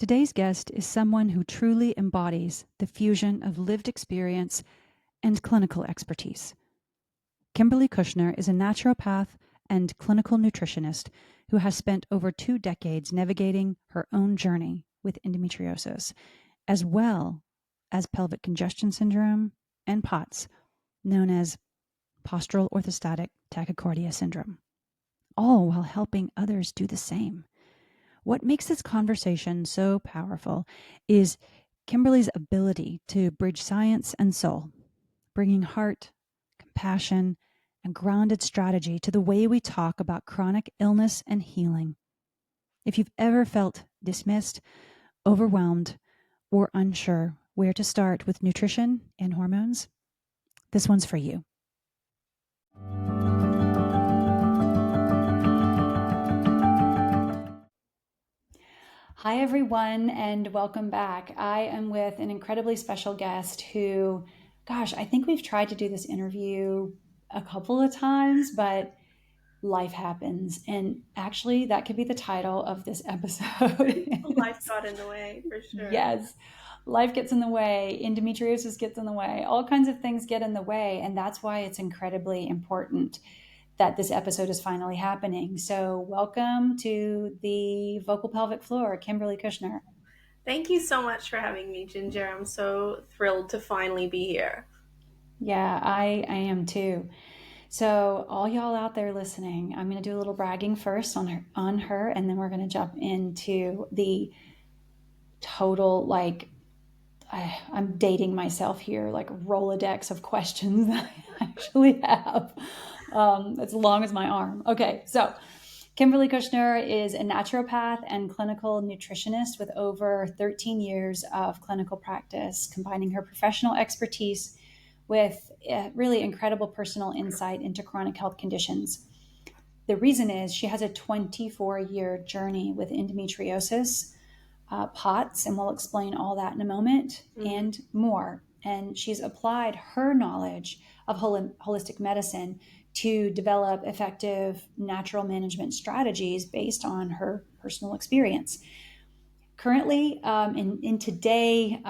Today's guest is someone who truly embodies the fusion of lived experience and clinical expertise. Kimberly Kushner is a naturopath and clinical nutritionist who has spent over 2 decades navigating her own journey with endometriosis, as well as pelvic congestion syndrome and POTS, known as postural orthostatic tachycardia syndrome, all while helping others do the same. What makes this conversation so powerful is Kimberly's ability to bridge science and soul, bringing heart, compassion, and grounded strategy to the way we talk about chronic illness and healing. If you've ever felt dismissed, overwhelmed, or unsure where to start with nutrition and hormones, this one's for you. Hi, everyone, and welcome back. I am with an incredibly special guest who, I think we've tried to do this interview a couple of times, but life happens. And actually, that could be the title of this episode. Life got in the way, for sure. Yes, life gets in the way, endometriosis gets in the way, all kinds of things get in the way. And that's why it's incredibly important that this episode is finally happening. So welcome to the vocal pelvic floor, Kimberly Kushner. Thank you so much for having me, Ginger. I'm so thrilled to finally be here. Yeah, I am too. So all y'all out there listening, I'm going to do a little bragging first on her, and then we're going to jump into the total, I'm dating myself here, like Rolodex of questions that I actually have. As long as my arm. Okay, so Kimberly Kushner is a naturopath and clinical nutritionist with over 13 years of clinical practice, combining her professional expertise with really incredible personal insight into chronic health conditions. The reason is she has a 24-year journey with endometriosis, POTS, and we'll explain all that in a moment, and more. And she's applied her knowledge of holistic medicine to develop effective natural management strategies based on her personal experience. Currently, in today,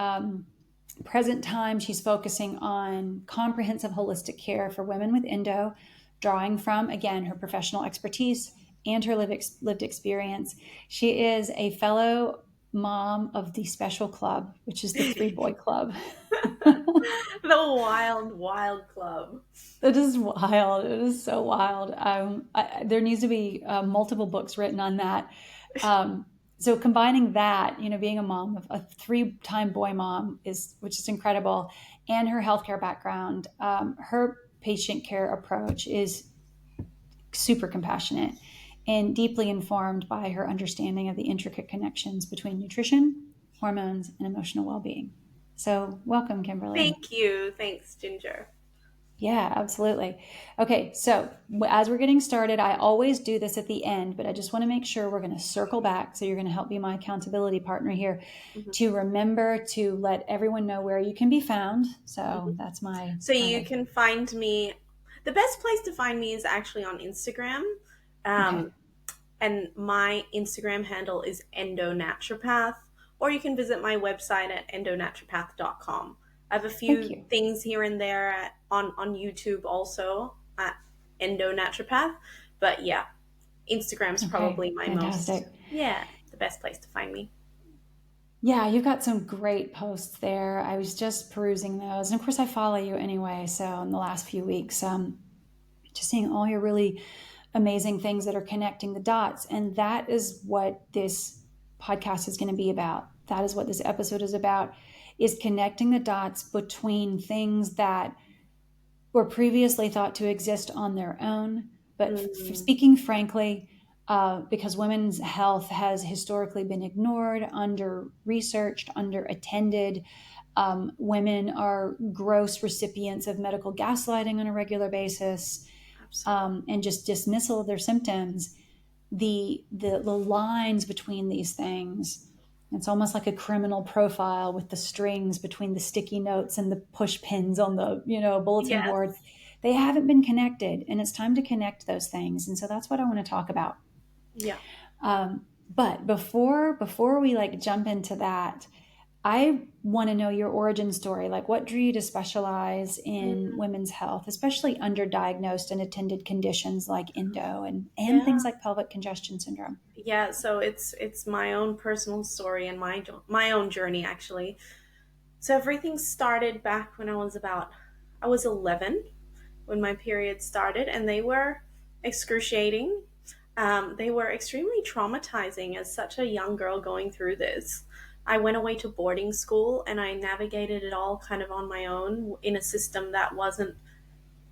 present time, she's focusing on comprehensive holistic care for women with endo, drawing from, again, her professional expertise and her lived experience. She is a fellow mom of the Special Club, which is the 3-boy club. The wild club. It is wild. It is so wild. There needs to be multiple books written on that. So combining that, being a mom of a 3-time boy mom which is incredible, and her healthcare background, her patient care approach is super compassionate and deeply informed by her understanding of the intricate connections between nutrition, hormones, and emotional well-being. So welcome, Kimberly. Thank you. Thanks, Ginger. Yeah, absolutely. Okay, so as we're getting started, I always do this at the end, but I just want to make sure we're going to circle back. So you're going to help be my accountability partner here to remember to let everyone know where you can be found. So that's my... So you can find me. The best place to find me is actually on Instagram. Okay. And my Instagram handle is Endo Naturopath, or you can visit my website at endonaturopath.com. I have a few things here and there on YouTube also at Endo Naturopath. But yeah, Instagram's probably my fantastic. The best place to find me. Yeah, you've got some great posts there. I was just perusing those. And of course, I follow you anyway. So in the last few weeks, just seeing all your really amazing things that are connecting the dots. And that is what this podcast is going to be about. That is what this episode is about, is connecting the dots between things that were previously thought to exist on their own. But speaking frankly, because women's health has historically been ignored, under-researched, under-attended. Women are gross recipients of medical gaslighting on a regular basis, and just dismissal of their symptoms. The lines between these things, it's almost like a criminal profile with the strings between the sticky notes and the push pins on the bulletin board. They haven't been connected, and it's time to connect those things. And so that's what I want to talk about. Yeah. But before we like jump into that, I want to know your origin story. Like, what drew you to specialize in Mm, women's health, especially underdiagnosed and attended conditions like endo and yeah. things like pelvic congestion syndrome? Yeah, so it's my own personal story and my own journey actually. So everything started back when I was 11 when my period started, and they were excruciating. They were extremely traumatizing as such a young girl going through this. I went away to boarding school and I navigated it all kind of on my own in a system that wasn't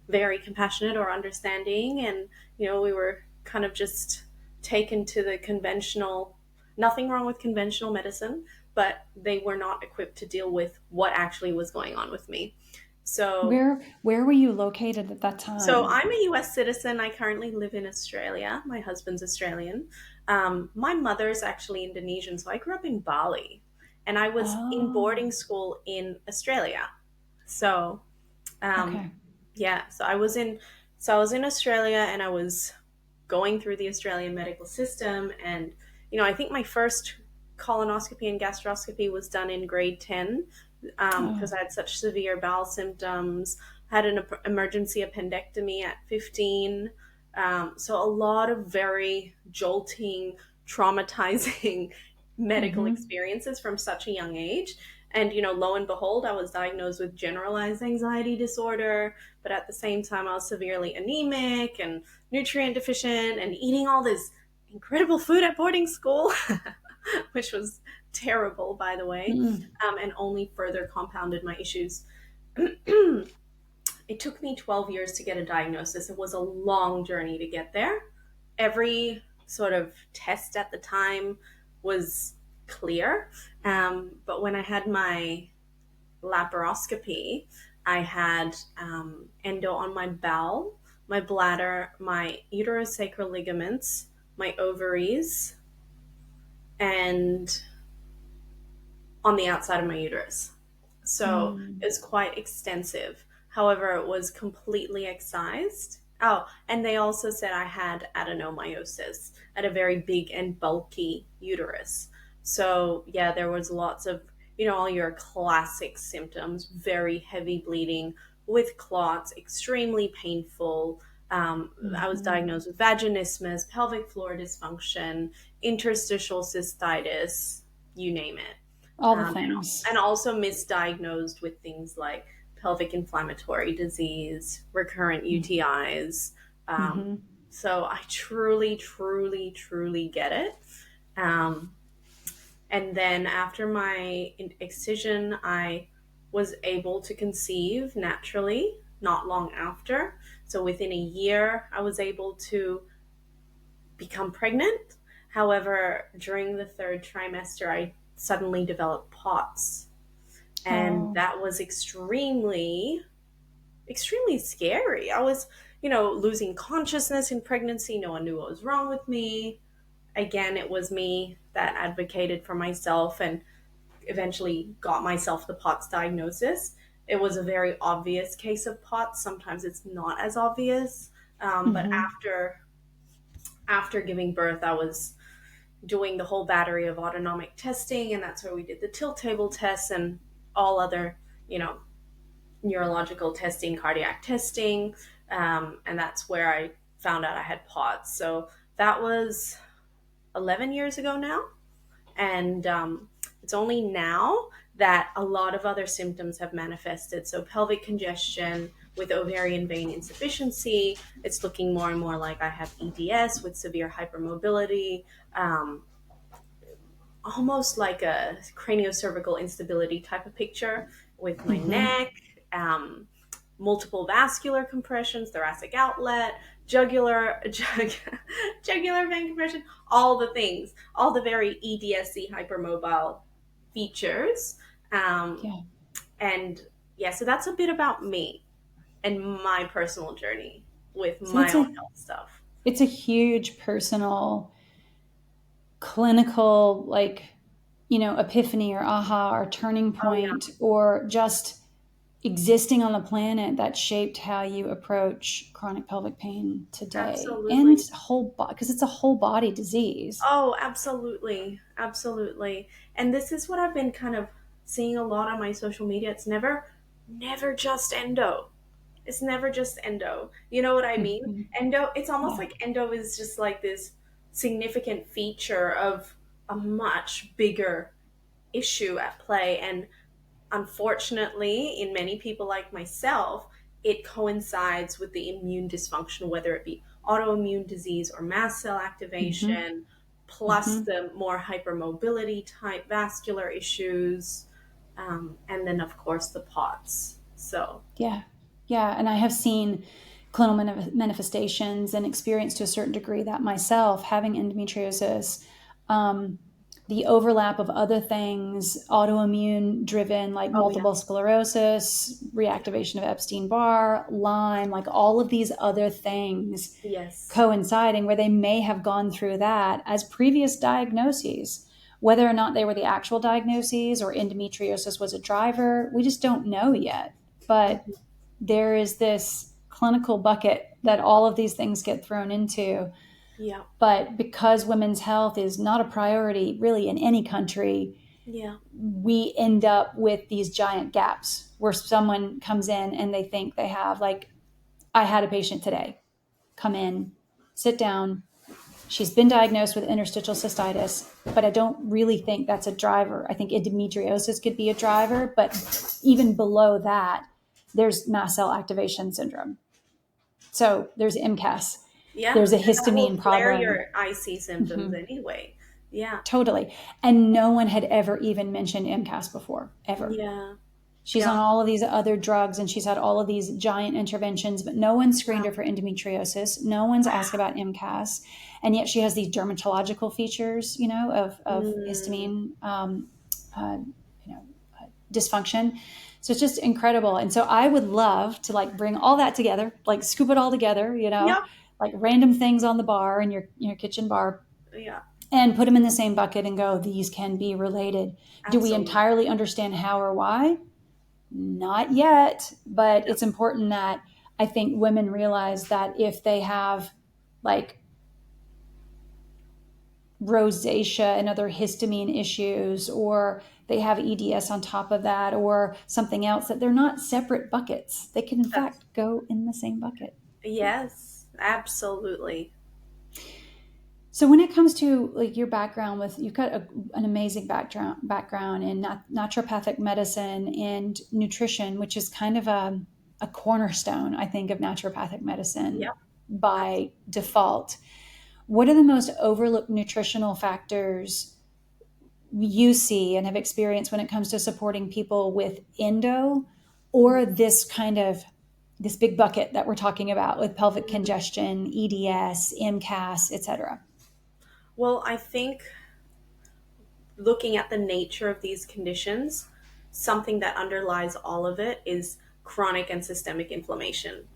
very compassionate or understanding. And, we were kind of just taken to the conventional, nothing wrong with conventional medicine, but they were not equipped to deal with what actually was going on with me. So Where were you located at that so time? I'm a US citizen. I currently live in Australia. My husband's Australian. My mother's actually Indonesian, so I grew up in Bali, and I was in boarding Oh, school in Australia. So um, okay. yeah, so I was in Australia, and I was going through the Australian medical system, and I think my first colonoscopy and gastroscopy was done in grade 10 because Oh, I had such severe bowel symptoms. I had an emergency appendectomy at 15. So a lot of very jolting, traumatizing medical mm-hmm. experiences from such a young age. And, lo and behold, I was diagnosed with generalized anxiety disorder, but at the same time, I was severely anemic and nutrient deficient and eating all this incredible food at boarding school, which was terrible, by the way, Mm. and only further compounded my issues. It took me 12 years to get a diagnosis. It was a long journey to get there. Every sort of test at the time was clear. But when I had my laparoscopy, I had endo on my bowel, my bladder, my uterosacral ligaments, my ovaries, and on the outside of my uterus. So it Mm. was quite extensive. However, it was completely excised. Oh, and they also said I had adenomyosis at a very big and bulky uterus. So, yeah, there was lots of, all your classic symptoms, very heavy bleeding with clots, extremely painful. I was Mm-hmm. diagnosed with vaginismus, pelvic floor dysfunction, interstitial cystitis, you name it. All the um, things. and also misdiagnosed with things like pelvic inflammatory disease, recurrent UTIs. Um, Mm-hmm. so I truly, truly, truly get it. Um, and then after my excision, I was able to conceive naturally not long after. So within a year, I was able to become pregnant. However, during the third trimester, I suddenly developed POTS, and Oh, that was extremely scary. I was, losing consciousness in pregnancy. No one knew what was wrong with me. Again, it was me that advocated for myself and eventually got myself the POTS diagnosis. It was a very obvious case of POTS. Sometimes it's not as obvious, but mm-hmm. after giving birth, I was doing the whole battery of autonomic testing, and that's where we did the tilt table tests and all other, you know, neurological testing, cardiac testing, and that's where I found out I had POTS. So that was 11 years ago now, and it's only now that a lot of other symptoms have manifested. So pelvic congestion with ovarian vein insufficiency. It's looking more and more like I have EDS with severe hypermobility. Almost like a craniocervical instability type of picture with my Mm-hmm. neck, um, multiple vascular compressions, thoracic outlet, jugular vein compression, all the things, all the very EDSC hypermobile features. Um, Yeah. and yeah, so that's a bit about me and my personal journey with So my own health stuff. it's a huge personal, clinical, like, epiphany or aha or turning Oh, yeah. point or just existing on the planet that shaped how you approach chronic pelvic pain today, and Absolutely. whole body, because it's a whole body disease. Oh, absolutely. Absolutely. And this is what I've been kind of seeing a lot on my social media. It's never just endo. It's never just endo. You know what I mean? Mm-hmm. Endo, it's almost Yeah. like endo is just like this significant feature of a much bigger issue at play. And unfortunately, in many people like myself, it coincides with the immune dysfunction, whether it be autoimmune disease or mast cell Mm-hmm. activation, plus Mm-hmm. the more hypermobility type vascular issues, and then, of course, the POTS. So, Yeah. Yeah. And I have seen clinical manifestations and experienced to a certain degree that myself, having endometriosis, um, the overlap of other things, autoimmune driven, like oh, yeah. multiple sclerosis, reactivation of Epstein Barr, Lyme, like all of these other things Yes. coinciding where they may have gone through that as previous diagnoses. Whether or not they were the actual diagnoses or endometriosis was a driver, we just don't know yet. But Mhm. there is this clinical bucket that all of these things get thrown into. Yeah. But because women's health is not a priority really in any country, Yeah. we end up with these giant gaps where someone comes in and they think they have, like, I had a patient today come in, sit down. She's been diagnosed with interstitial cystitis, but I don't really think that's a driver. I think endometriosis could be a driver, but even below that, there's mast cell activation syndrome. So there's MCAS. Yeah. There's a And that will histamine flare problem. your IC symptoms Mm-hmm. anyway. Yeah. Totally. And no one had ever even mentioned MCAS before, ever. Yeah. She's Yeah. on all of these other drugs and she's had all of these giant interventions, but no one screened Wow. her for endometriosis. No one's asked about MCAS. And yet she has these dermatological features, of Mm, histamine, uh, you know, dysfunction. So it's just incredible. And so I would love to like bring all that together, like scoop it all together, yep. like random things on the bar in your kitchen bar, Yeah. and put them in the same bucket and go, these can be related. Do we Absolutely. entirely understand how or why? Not yet, but No. it's important that I think women realize that if they have like rosacea and other histamine issues, or they have EDS on top of that, or something else, that they're not separate buckets. They can, in That's fact, go in the same bucket. yes. Absolutely. So when it comes to like your background, with you've got an amazing background in naturopathic medicine and nutrition, which is kind of a cornerstone, I think, of naturopathic medicine Yep. by default. What are the most overlooked nutritional factors you see and have experienced when it comes to supporting people with endo, or this big bucket that we're talking about with pelvic Mhm. congestion, EDS, MCAS, etc.? Well, I think looking at the nature of these conditions, something that underlies all of it is chronic and systemic inflammation.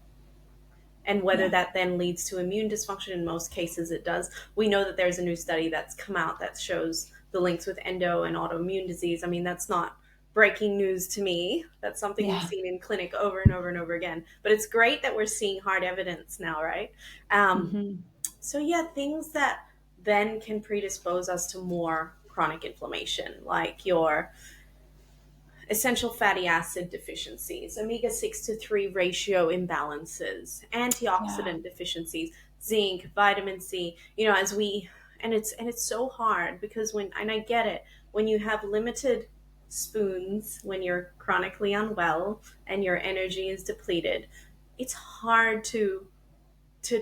And whether Yeah. that then leads to immune dysfunction, in most cases it does. We know that there's a new study that's come out that shows the links with endo and autoimmune disease. I mean, that's not breaking news to me. That's something we've Yeah. seen in clinic over and over and over again. But it's great that we're seeing hard evidence now, right? Um, Hmm. so, yeah, things that then can predispose us to more chronic inflammation, like your essential fatty acid deficiencies, omega-6 to 3 ratio imbalances, Yeah. antioxidant deficiencies, zinc, vitamin C, as we and it's so hard because and I get it, when you have limited spoons, when you're chronically unwell and your energy is depleted, it's hard to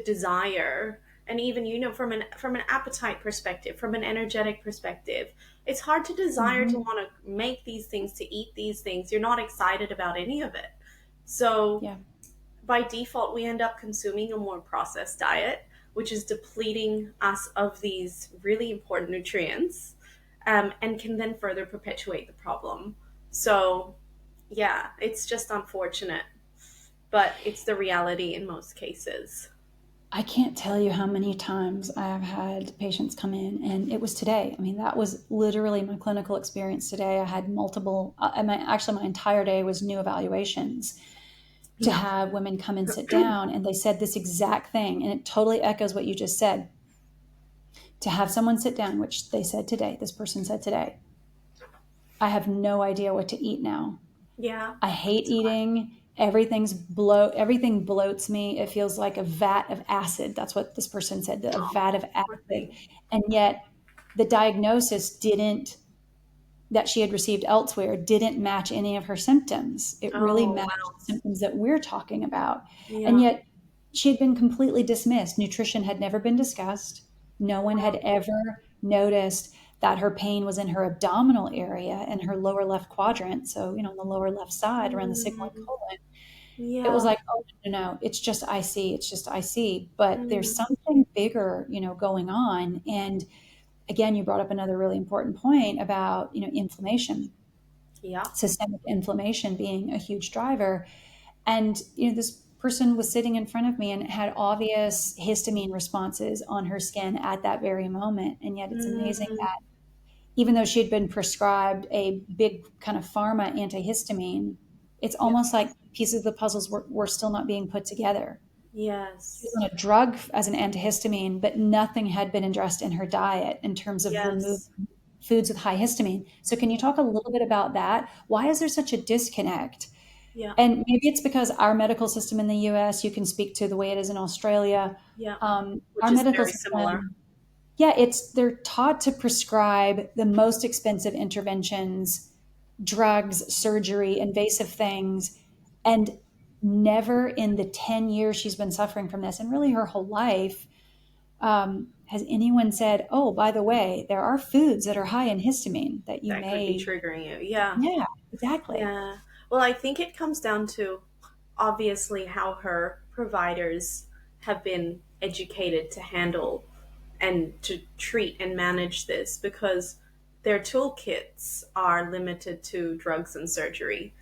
desire. And even from an appetite perspective, from an energetic perspective, it's hard to desire to Hmm. want to make these things, to eat these things. You're not excited about any of it. So Yeah. by default we end up consuming a more processed diet, which is depleting us of these really important nutrients, and can then further perpetuate the problem. So yeah, it's just unfortunate, but it's the reality in most cases. I can't tell you how many times I have had patients come in, and it was today. I mean, that was literally my clinical experience today. I had multiple, actually, my entire day was new evaluations, to Yeah. have women come and sit down, and they said this exact thing. And it totally echoes what you just said. To have someone sit down, which they said today, this person said today, I have no idea what to eat now. Yeah. I hate eating. Everything bloats me. It feels like a vat of acid. That's what this person said, a vat of Oh, poor acid. thing. And yet the diagnosis didn't that she had received elsewhere didn't match any of her symptoms. It really Oh, matched wow. the symptoms that we're talking about. And Yeah. yet she had been completely dismissed. Nutrition had never been discussed. No one had Wow. ever noticed that her pain was in her abdominal area and her lower left quadrant. So, on the lower left side around the sigmoid Mm, colon. It was yeah. like, oh, no, it's just IC. It's just IC. But there's Mm, something bigger, going on. And again, you brought up another really important point about, inflammation, yeah. systemic inflammation being a huge driver. And, this person was sitting in front of me and had obvious histamine responses on her skin at that very moment. And yet it's amazing Mm, that even though she had been prescribed a big kind of pharma antihistamine, it's yeah. almost like pieces of the puzzles were still not being put together. She was Yes. on a drug as an antihistamine, but nothing had been addressed in her diet in terms of removing Yes. foods with high histamine. So, can you Yeah. talk a little bit about that? Why is there such a disconnect? Yeah. And maybe it's because our medical system in the US, you can speak to the way it is in Australia. Yeah. Our Which is medical very similar. system, yeah, they're taught to prescribe the most expensive interventions, drugs, surgery, invasive things, and never in the 10 years she's been suffering from this, and really her whole life, has anyone said, oh, by the way, there are foods that are high in histamine that you That could be may, triggering you. Yeah. yeah, exactly. Yeah. Well, I think it comes down to obviously how her providers have been educated to handle and to treat and manage this because their toolkits are limited to drugs and surgery,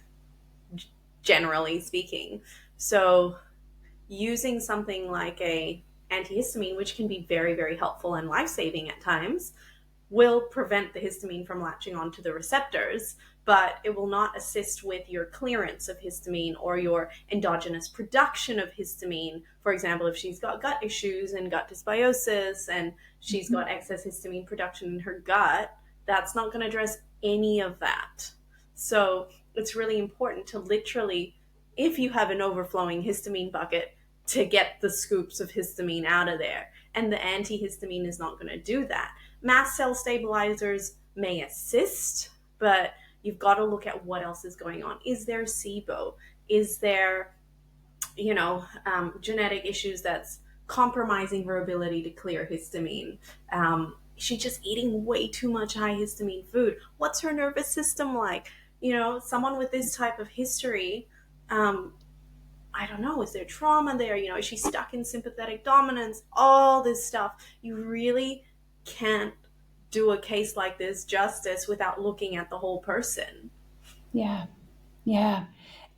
generally speaking. So using something like a antihistamine, which can be very, very helpful and life-saving at times, will prevent the histamine from latching onto the receptors, but it will not assist with your clearance of histamine or your endogenous production of histamine. For example, if she's got gut issues and gut dysbiosis and she's Mhm. got excess histamine production in her gut, that's not going to address any of that. So it's really important to literally, if you have an overflowing histamine bucket, to get the scoops of histamine out of there. And the antihistamine is not going to do that. Mast cell stabilizers may assist, but you've got to look at what else is going on. Is there SIBO? Is there, genetic issues that's compromising her ability to clear histamine? She's just eating way too much high histamine food. What's her nervous system like? Someone with this type of history, I don't know, is there trauma there? Is she stuck in sympathetic dominance? All this stuff. You really can't do a case like this justice without looking at the whole person. Yeah. Yeah.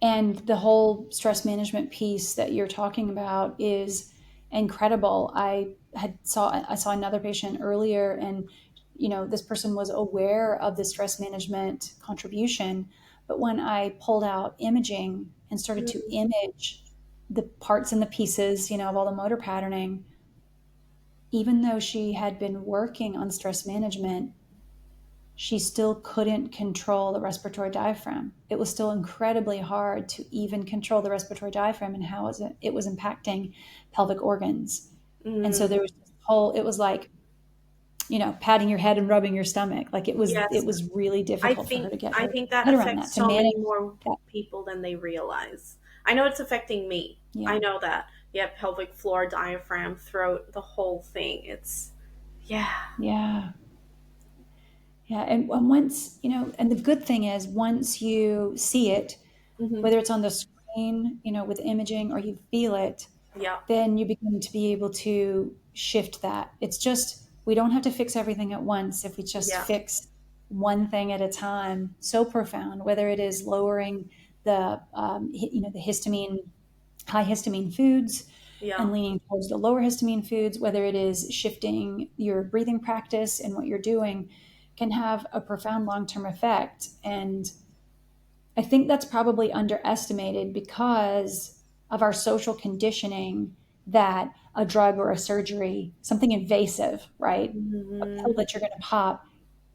And the whole stress management piece that you're talking about is incredible. I saw another patient earlier, and this person was aware of the stress management contribution, but when I pulled out imaging and started to Mm, image the parts and the pieces, of all the motor patterning, even though she had been working on stress management, she still couldn't control the respiratory diaphragm. It was still incredibly hard to even control the respiratory diaphragm and how it was impacting pelvic organs. And so mm, there was this whole, it was like, patting your head and rubbing your stomach. Like it yes, was really I difficult for her think to get I her think that head around that, affects to so manage many more that. people than they realize. I know it's affecting me. Yeah. I know that. Yeah, pelvic floor, diaphragm, throat, the whole thing. It's yeah. Yeah. Yeah. And once, and the good thing is once you see it, Hmm. whether it's on the screen, with imaging, or you feel it, Yeah. then you begin to be able to shift that. It's just, we don't have to fix everything at once. If we just Yeah. fix one thing at a time, so profound, whether it is lowering the, the histamine, high histamine foods, Yeah. and leaning towards the lower histamine foods, whether it is shifting your breathing practice and what you're doing, can have a profound long-term effect. And I think that's probably underestimated because of our social conditioning that a drug or a surgery, something invasive, right? A pill Hmm. that you're going to pop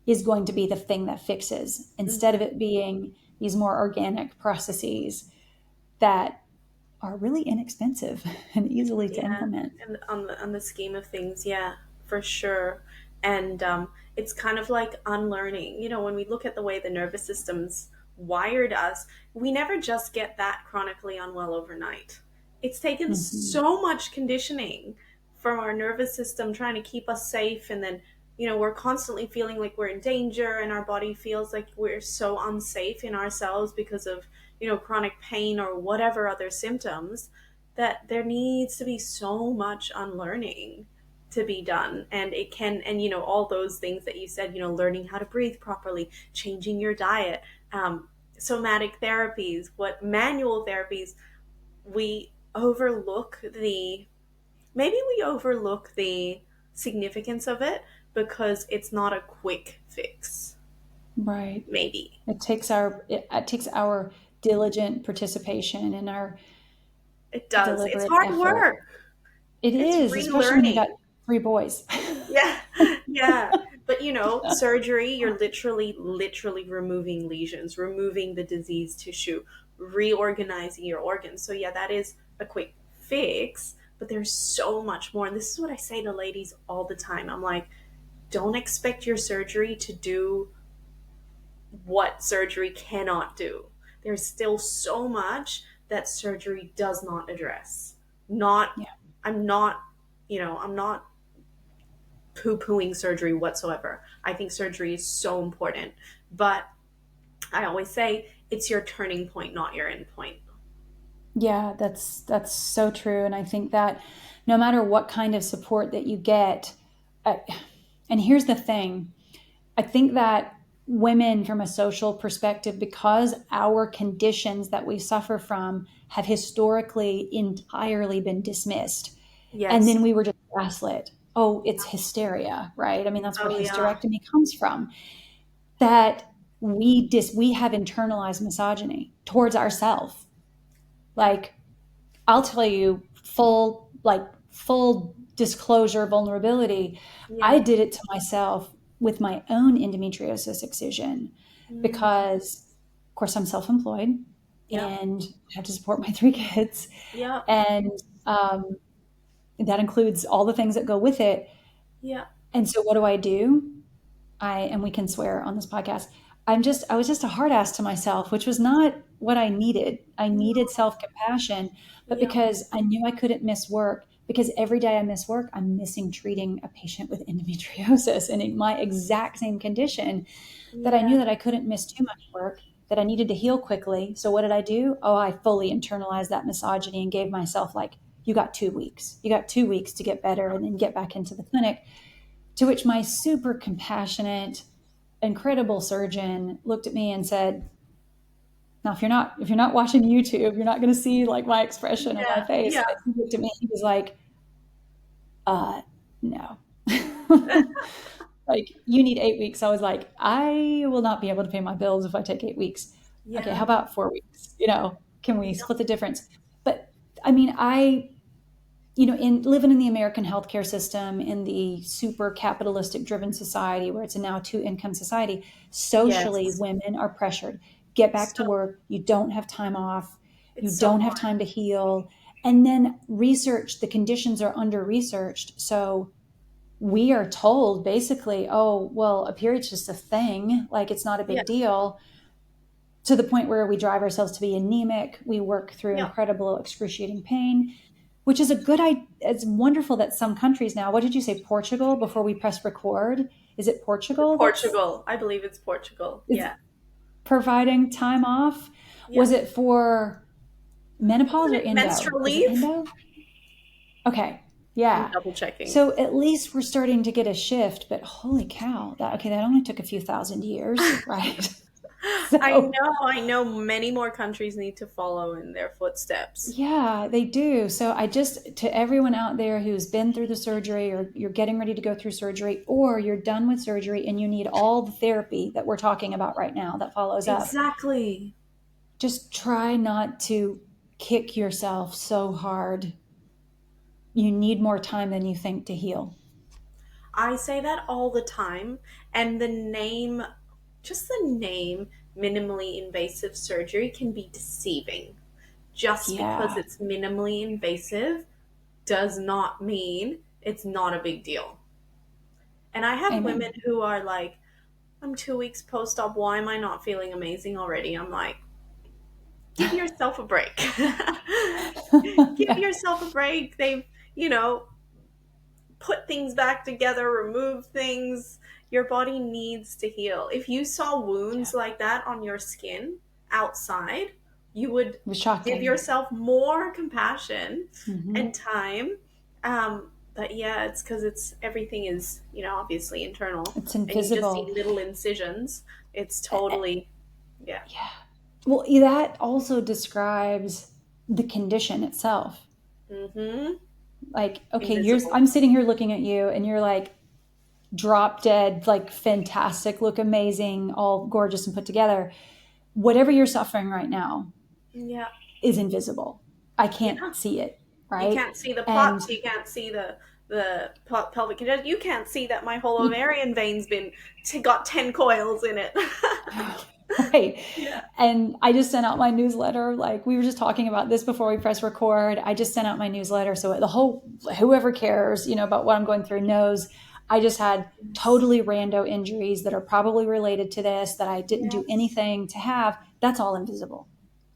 is going to be the thing that fixes, instead of it being these more organic processes that are really inexpensive and easily to Yeah, implement. and on the scheme of things, yeah, for sure. And it's kind of like unlearning. You know, when we look at the way the nervous system's wired us, we never just get that chronically unwell overnight. It's taken Hmm. so much conditioning from our nervous system trying to keep us safe, and then we're constantly feeling like we're in danger, and our body feels like we're so unsafe in ourselves because of chronic pain or whatever other symptoms, that there needs to be so much unlearning to be done. And it can, and all those things that you said, learning how to breathe properly, changing your diet, um, somatic therapies, what manual therapies, we overlook the maybe we overlook the significance of it because it's not a quick fix. Right. Maybe It takes our diligent participation and our it does. It's deliberate hard effort. work. It It's is, especially when you got relearning. 3 boys. Yeah, yeah. But surgery, you're literally removing lesions, removing the diseased tissue, reorganizing your organs. So, yeah, that is a quick fix, but there's so much more. And this is what I say to ladies all the time. I'm like, don't expect your surgery to do what surgery cannot do. There's still so much that surgery does not address. Not, Yeah. I'm not poo pooing surgery whatsoever. I think surgery is so important. But I always say it's your turning point, not your end point. Yeah, that's so true. And I think that no matter what kind of support that you get, uh, and here's the thing, I think that women, from a social perspective, because our conditions that we suffer from have historically entirely been dismissed, and Yes. then we were just gaslit. Oh, it's hysteria, right? I mean, that's where Oh, yeah. hysterectomy comes from. That we have internalized misogyny towards ourselves. Yeah. Like, I'll tell you, full disclosure, vulnerability. I Yeah. did it to myself with my own endometriosis excision Mm. because, of course, I'm self-employed Yep. and I have to support my 3 kids, Yep. and that includes all the things that go with it. Yep. And so, what do I do? And we can swear on this podcast. I was just a hard ass to myself, which was not what I needed. I needed No. self compassion, but Yep. because I knew I couldn't miss work, because every day I miss work, I'm missing treating a patient with endometriosis and in my exact same condition, that I Yeah. knew that I couldn't miss too much work, that I needed to heal quickly. So what did I do? Oh, I fully internalized that misogyny and gave myself like, you got 2 weeks. You got 2 weeks to get better and then get back into the clinic. To which my super compassionate, incredible surgeon looked at me and said, "Now, if you're not watching YouTube, you're not going to see like my expression on my Yeah. face." Yeah. But he looked at me. He was like, no." Like, you need 8 weeks. I was like, I will not be able to pay my bills if I take 8 weeks. Okay, Yeah. how about 4 weeks? Can we Yep. split the difference? But I mean, in living in the American healthcare system, in the super capitalistic driven society where it's a now 2 income society, socially Yes. women are pressured. Get back to So work. You don't have time off. You it's so don't have hard. time to heal. And then research, the conditions are under researched. So we are told basically, oh, well, a period's just a thing. Like, it's not a Yeah. big deal, to the point where we drive ourselves to be anemic. We work through Yeah. incredible, excruciating pain, which is a good idea. It's wonderful that some countries now, what did you say, Portugal, before we press record? Is it Portugal that's Portugal. I believe it's Portugal. is Yeah. providing time off? Yeah. Was it for menopause Wasn't or it endo? menstrual Was it leave? endo? Okay. I'm Yeah. double checking. So at least we're starting to get a shift, but holy cow, that only took a few thousand years, right? So I know many more countries need to follow in their footsteps. yeah, they do. So I just, to everyone out there who's been through the surgery, or you're getting ready to go through surgery, or you're done with surgery and you need all the therapy that we're talking about right now that follows up, Exactly. just try not to kick yourself so hard. You need more time than you think to heal. I say that all the time, and the name, just the name, minimally invasive surgery can be deceiving. Just because Yeah. it's minimally invasive does not mean it's not a big deal. And I have women Amen. who are like, I'm 2 weeks post op. Why am I not feeling amazing already? I'm like, give yourself a break. Give Yeah. yourself a break. They've, you know, put things back together, remove things. Your body needs to heal. If you saw Yeah. wounds like that on your skin outside, you would It was give shocking. yourself more compassion Hmm. and time. But yeah, it's because it's everything is, obviously internal, It's and you just see invisible. little incisions. It's Uh, totally, yeah. Yeah. Well, that also describes the condition itself. Mm-hmm. Like, okay, Invisible. I'm sitting here looking at you and you're like drop dead, like fantastic, look amazing, all gorgeous and put together. Whatever you're suffering right now Yeah. is invisible. I can't Yeah. see it, You right? can't see the And POTS. You can't see the pelvic congestion. You can't see that my whole you, ovarian vein's been got 10 coils in it. right. Yeah. And I just sent out my newsletter. Like we were just talking about this before we press record. I just sent out my newsletter. So the whole, whoever cares, about what I'm going through knows I just had Yes. totally rando injuries that are probably related to this that I didn't do Yes. anything to have. That's all invisible.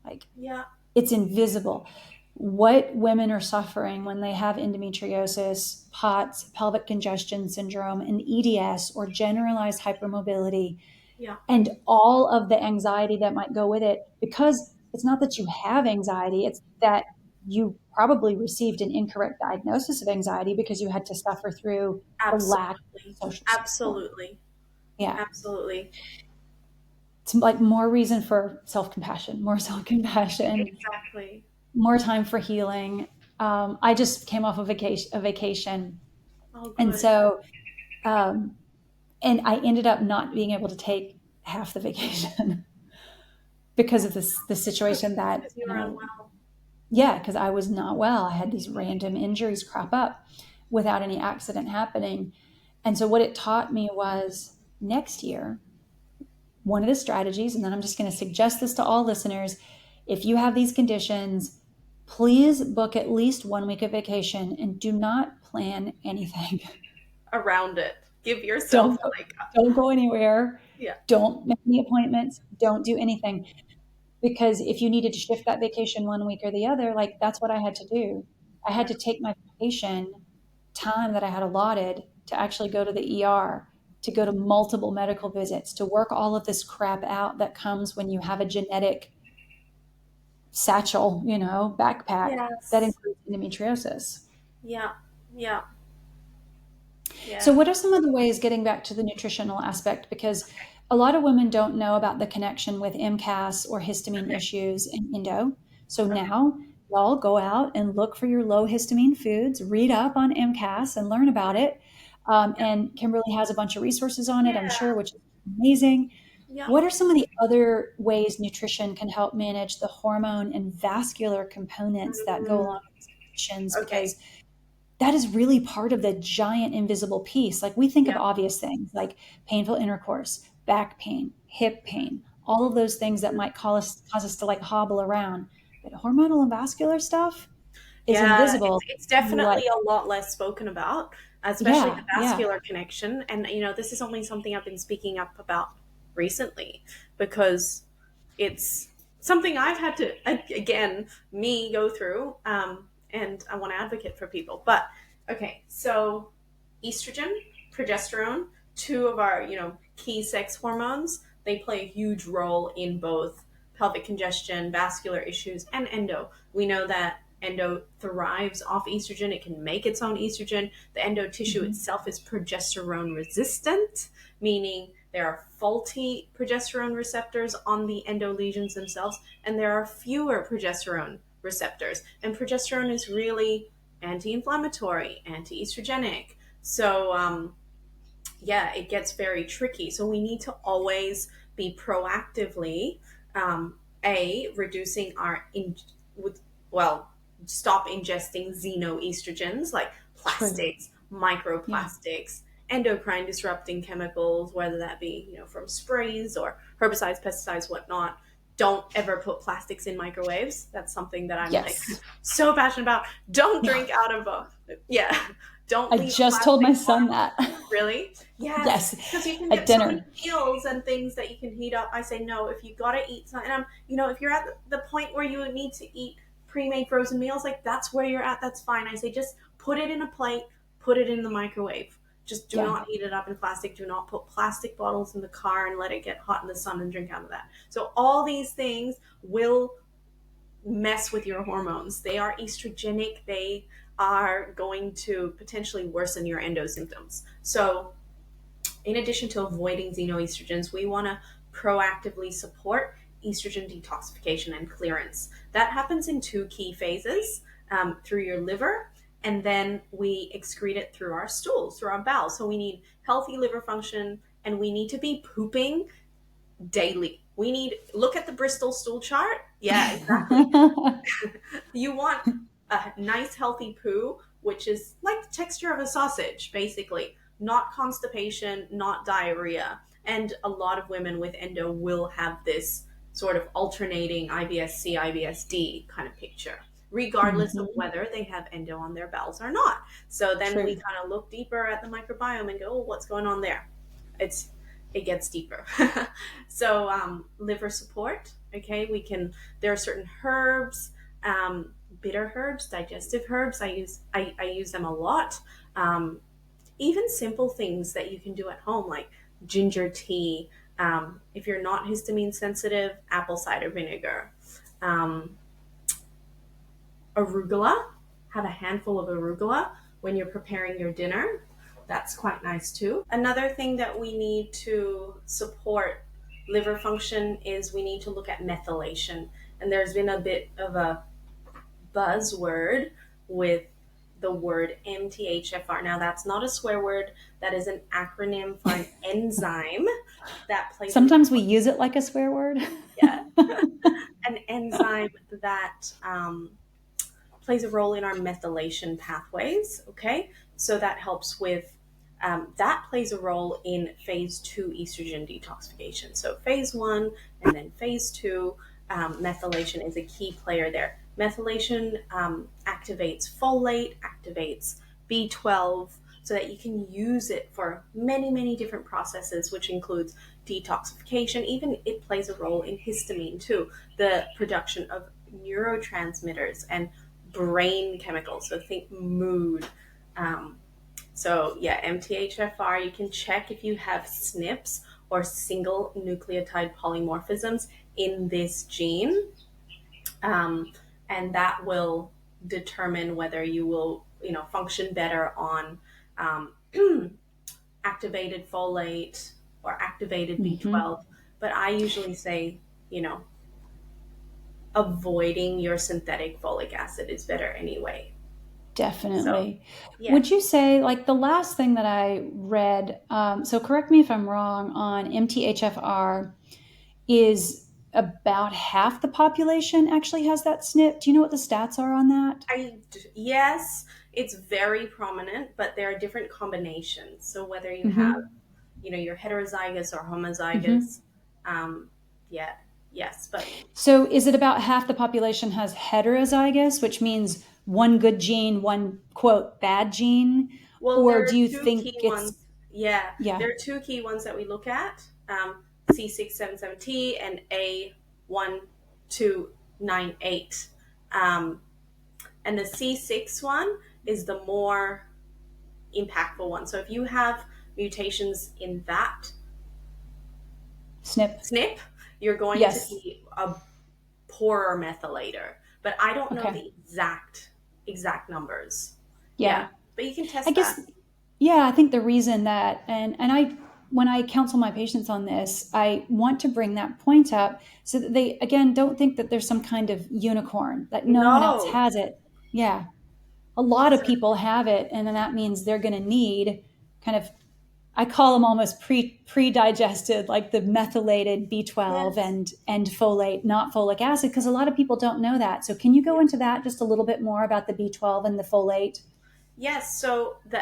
Like Yeah. it's invisible. What women are suffering when they have endometriosis, POTS, pelvic congestion syndrome, and EDS or generalized hypermobility, Yeah. and all of the anxiety that might go with it, because it's not that you have anxiety, it's that you probably received an incorrect diagnosis of anxiety because you had to suffer through the lack Absolutely. of social support. Absolutely. Yeah. Absolutely. It's like more reason for self compassion, more self compassion, Exactly. more time for healing. I just came off a vacation, Oh, and good. so um, and I ended up not being able to take half the vacation because of this the situation that Because you were unwell. yeah, because I was not well. I had these random injuries crop up without any accident happening. And so what it taught me was next year, one of the strategies, and then I'm just going to suggest this to all listeners, if you have these conditions, please book at least 1 week of vacation and do not plan anything. Around it. Give yourself don't go, like, don't go anywhere. yeah. Don't make any appointments. Don't do anything. Because if you needed to shift that vacation 1 week or the other, like that's what I had to do. I had Yeah. to take my vacation time that I had allotted to actually go to the ER, to go to multiple medical visits, to work all of this crap out that comes when you have a genetic satchel, backpack that Yes. includes endometriosis. Yeah. Yeah. So, Yeah. what are some of the ways, getting back to the nutritional aspect? Because a lot of women don't know about the connection with MCAS or histamine Okay. issues in endo. So Okay. now, y'all go out and look for your low histamine foods, read up on MCAS and learn about it. And Kimberly has a bunch of resources on it, I'm Yeah. sure, which is amazing. Yeah. What are some of the other ways nutrition can help manage the hormone and vascular components that go Mm, along with these conditions? okay. Because that is really part of the giant invisible piece. Like we think of Yeah. obvious things like painful intercourse, back pain, hip pain, all of those things that might cause us to like hobble around. But hormonal and vascular stuff is Yeah, it's invisible. it's You're like, definitely a lot less spoken about, especially the yeah, yeah. vascular connection. And this is only something I've been speaking up about recently because it's something I've had to again me go through, and I want to advocate for people. But okay, so estrogen, progesterone, two of our key sex hormones, they play a huge role in both pelvic congestion, vascular issues, and endo. We know that endo thrives off estrogen. It can make its own estrogen. The endo tissue Mhm. itself is progesterone resistant, meaning There are faulty progesterone receptors on the endo lesions themselves, and there are fewer progesterone receptors. And progesterone is really anti-inflammatory, anti-estrogenic. So yeah, it gets very tricky. So we need to always be proactively, reducing our with well, stop ingesting xenoestrogens like True. plastics, Yeah. microplastics, endocrine disrupting chemicals, whether that be from sprays or herbicides, pesticides, whatnot. Don't ever put plastics in microwaves. That's something that I'm like Yes. so passionate about. Don't drink out of a yeah. Don't I leave a just told plastic my water son bottle. that. Really? Yes, Yes. because you can At get so many dinner. meals and things that you can heat up. I say no. If you gotta eat something, if you're at the point where you need to eat pre-made frozen meals, like that's where you're at. That's fine. I say just put it in a plate, put it in the microwave. Just do Yeah. not heat it up in plastic. Do not put plastic bottles in the car and let it get hot in the sun and drink out of that. So all these things will mess with your hormones. They are estrogenic. They are going to potentially worsen your endo symptoms. So in addition to avoiding xenoestrogens, we want to proactively support estrogen detoxification and clearance. That happens in two key phases, through your liver, and then we excrete it through our stools, through our bowels. So we need healthy liver function, and we need to be pooping daily. We need, look at the Bristol stool chart. Yeah, exactly. You want a nice healthy poo, which is like the texture of a sausage, basically. Not constipation, not diarrhea. And a lot of women with endo will have this sort of alternating IBS-C, IBS-D kind of picture, regardless of Mhm. whether they have endo on their bowels or not. So then we True. kind of look deeper at the microbiome and go, oh, what's going on there? It's it gets deeper. So liver support. Okay, there are certain herbs, bitter herbs, digestive herbs. I use them a lot. Um, Even simple things that you can do at home, like ginger tea. If you're not histamine sensitive, apple cider vinegar. Um, Arugula. Have a handful of arugula when you're preparing your dinner. That's quite nice too. Another thing that we need to support liver function is we need to look at methylation. And there's been a bit of a buzzword with the word MTHFR. Now, that's not a swear word, that is an acronym for an enzyme that plays an Sometimes we important, use it like a swear word. yeah, an enzyme that plays a role in our methylation pathways. Okay, so that helps with that plays a role in phase two estrogen detoxification. So phase one and then phase two, methylation is a key player there. Methylation activates folate, activates B12, so that you can use it for many, many different processes, which includes detoxification. Even it plays a role in histamine too, the production of neurotransmitters and brain chemicals. So think mood. Um, so yeah, MTHFR. You can check if you have SNPs or single nucleotide polymorphisms in this gene, um, and that will determine whether you will, function better on um, activated folate or activated Mhm. B12. But I usually say, you know, avoiding your synthetic folic acid is better anyway. So, Definitely. yeah. Would you say, like the last thing that I read, so correct me if I'm wrong, on MTHFR is about half the population actually has that SNP. Do you know what the stats are on that? Yes, it's very prominent, but there are different combinations. So whether you have, Hmm. you're heterozygous or Hmm. homozygous, um, yeah, yes, but So is it about half the population has heterozygous, which means one good gene, one quote bad gene? well, Or there do are you two think key it's, ones. Yeah, yeah, there are two key ones that we look at: C677T and A1298. Um, and the C6 one is the more impactful one. So if you have mutations in that SNP? SNP, you're going to Yes. be a poorer methylator. But I don't know Okay. the exact numbers. Yeah, Yeah. but you can I test that. guess, yeah, I think the reason that, and I when I counsel my patients on this, I want to bring that point up so that they, again, don't think that there's some kind of unicorn, that no one else No. has it. Yeah. A lot of people have it. And then that means they're going to need kind of, I call them almost pre-digested, like the methylated B12 Yes. and folate, not folic acid, because a lot of people don't know that. So can you go Yeah. into that just a little bit more about the B12 and the folate? Yes, so the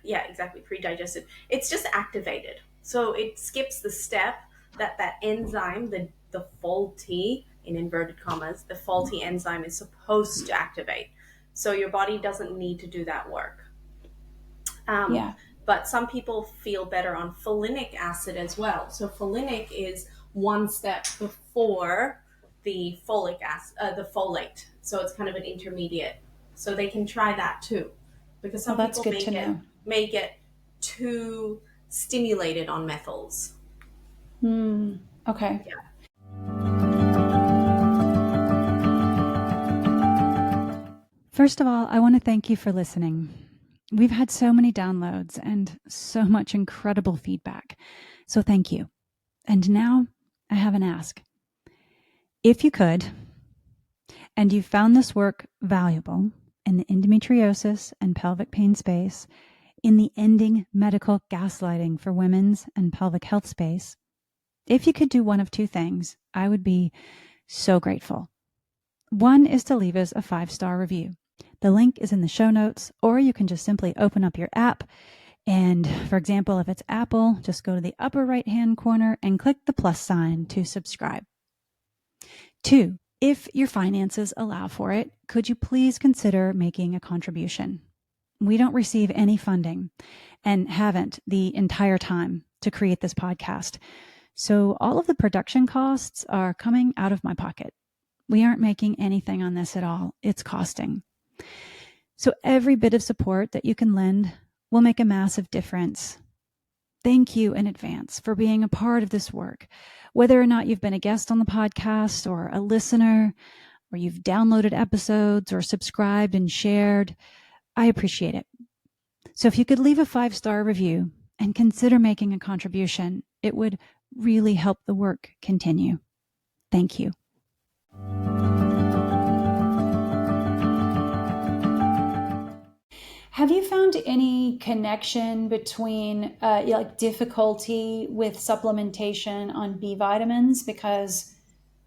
yeah, exactly, pre-digested. It's just activated. So it skips the step that enzyme, the faulty, in inverted commas, the faulty enzyme is supposed to activate. So your body doesn't need to do that work. Um, Yeah. but some people feel better on folinic acid as well. So folinic is one step before the folic acid, the folate. So it's kind of an intermediate. So they can try that too, because Oh, some that's people good to know. may get too stimulated on methyls. Okay. Yeah. First of all, I want to thank you for listening. We've had so many downloads and so much incredible feedback. So thank you. And now I have an ask. If you could, and you found this work valuable in the endometriosis and pelvic pain space, in the ending medical gaslighting for women's and pelvic health space, if you could do one of two things, I would be so grateful. One is to leave us a 5-star review. The link is in the show notes, or you can just simply open up your app. And for example, if it's Apple, just go to the upper right-hand corner and click the plus sign to subscribe. 2, if your finances allow for it, could you please consider making a contribution? We don't receive any funding and haven't the entire time to create this podcast. So all of the production costs are coming out of my pocket. We aren't making anything on this at all. It's costing. So every bit of support that you can lend will make a massive difference. Thank you in advance for being a part of this work. Whether or not you've been a guest on the podcast or a listener, or you've downloaded episodes or subscribed and shared, I appreciate it. So if you could leave a 5-star review and consider making a contribution, it would really help the work continue. Thank you. Have you found any connection between like difficulty with supplementation on B vitamins? Because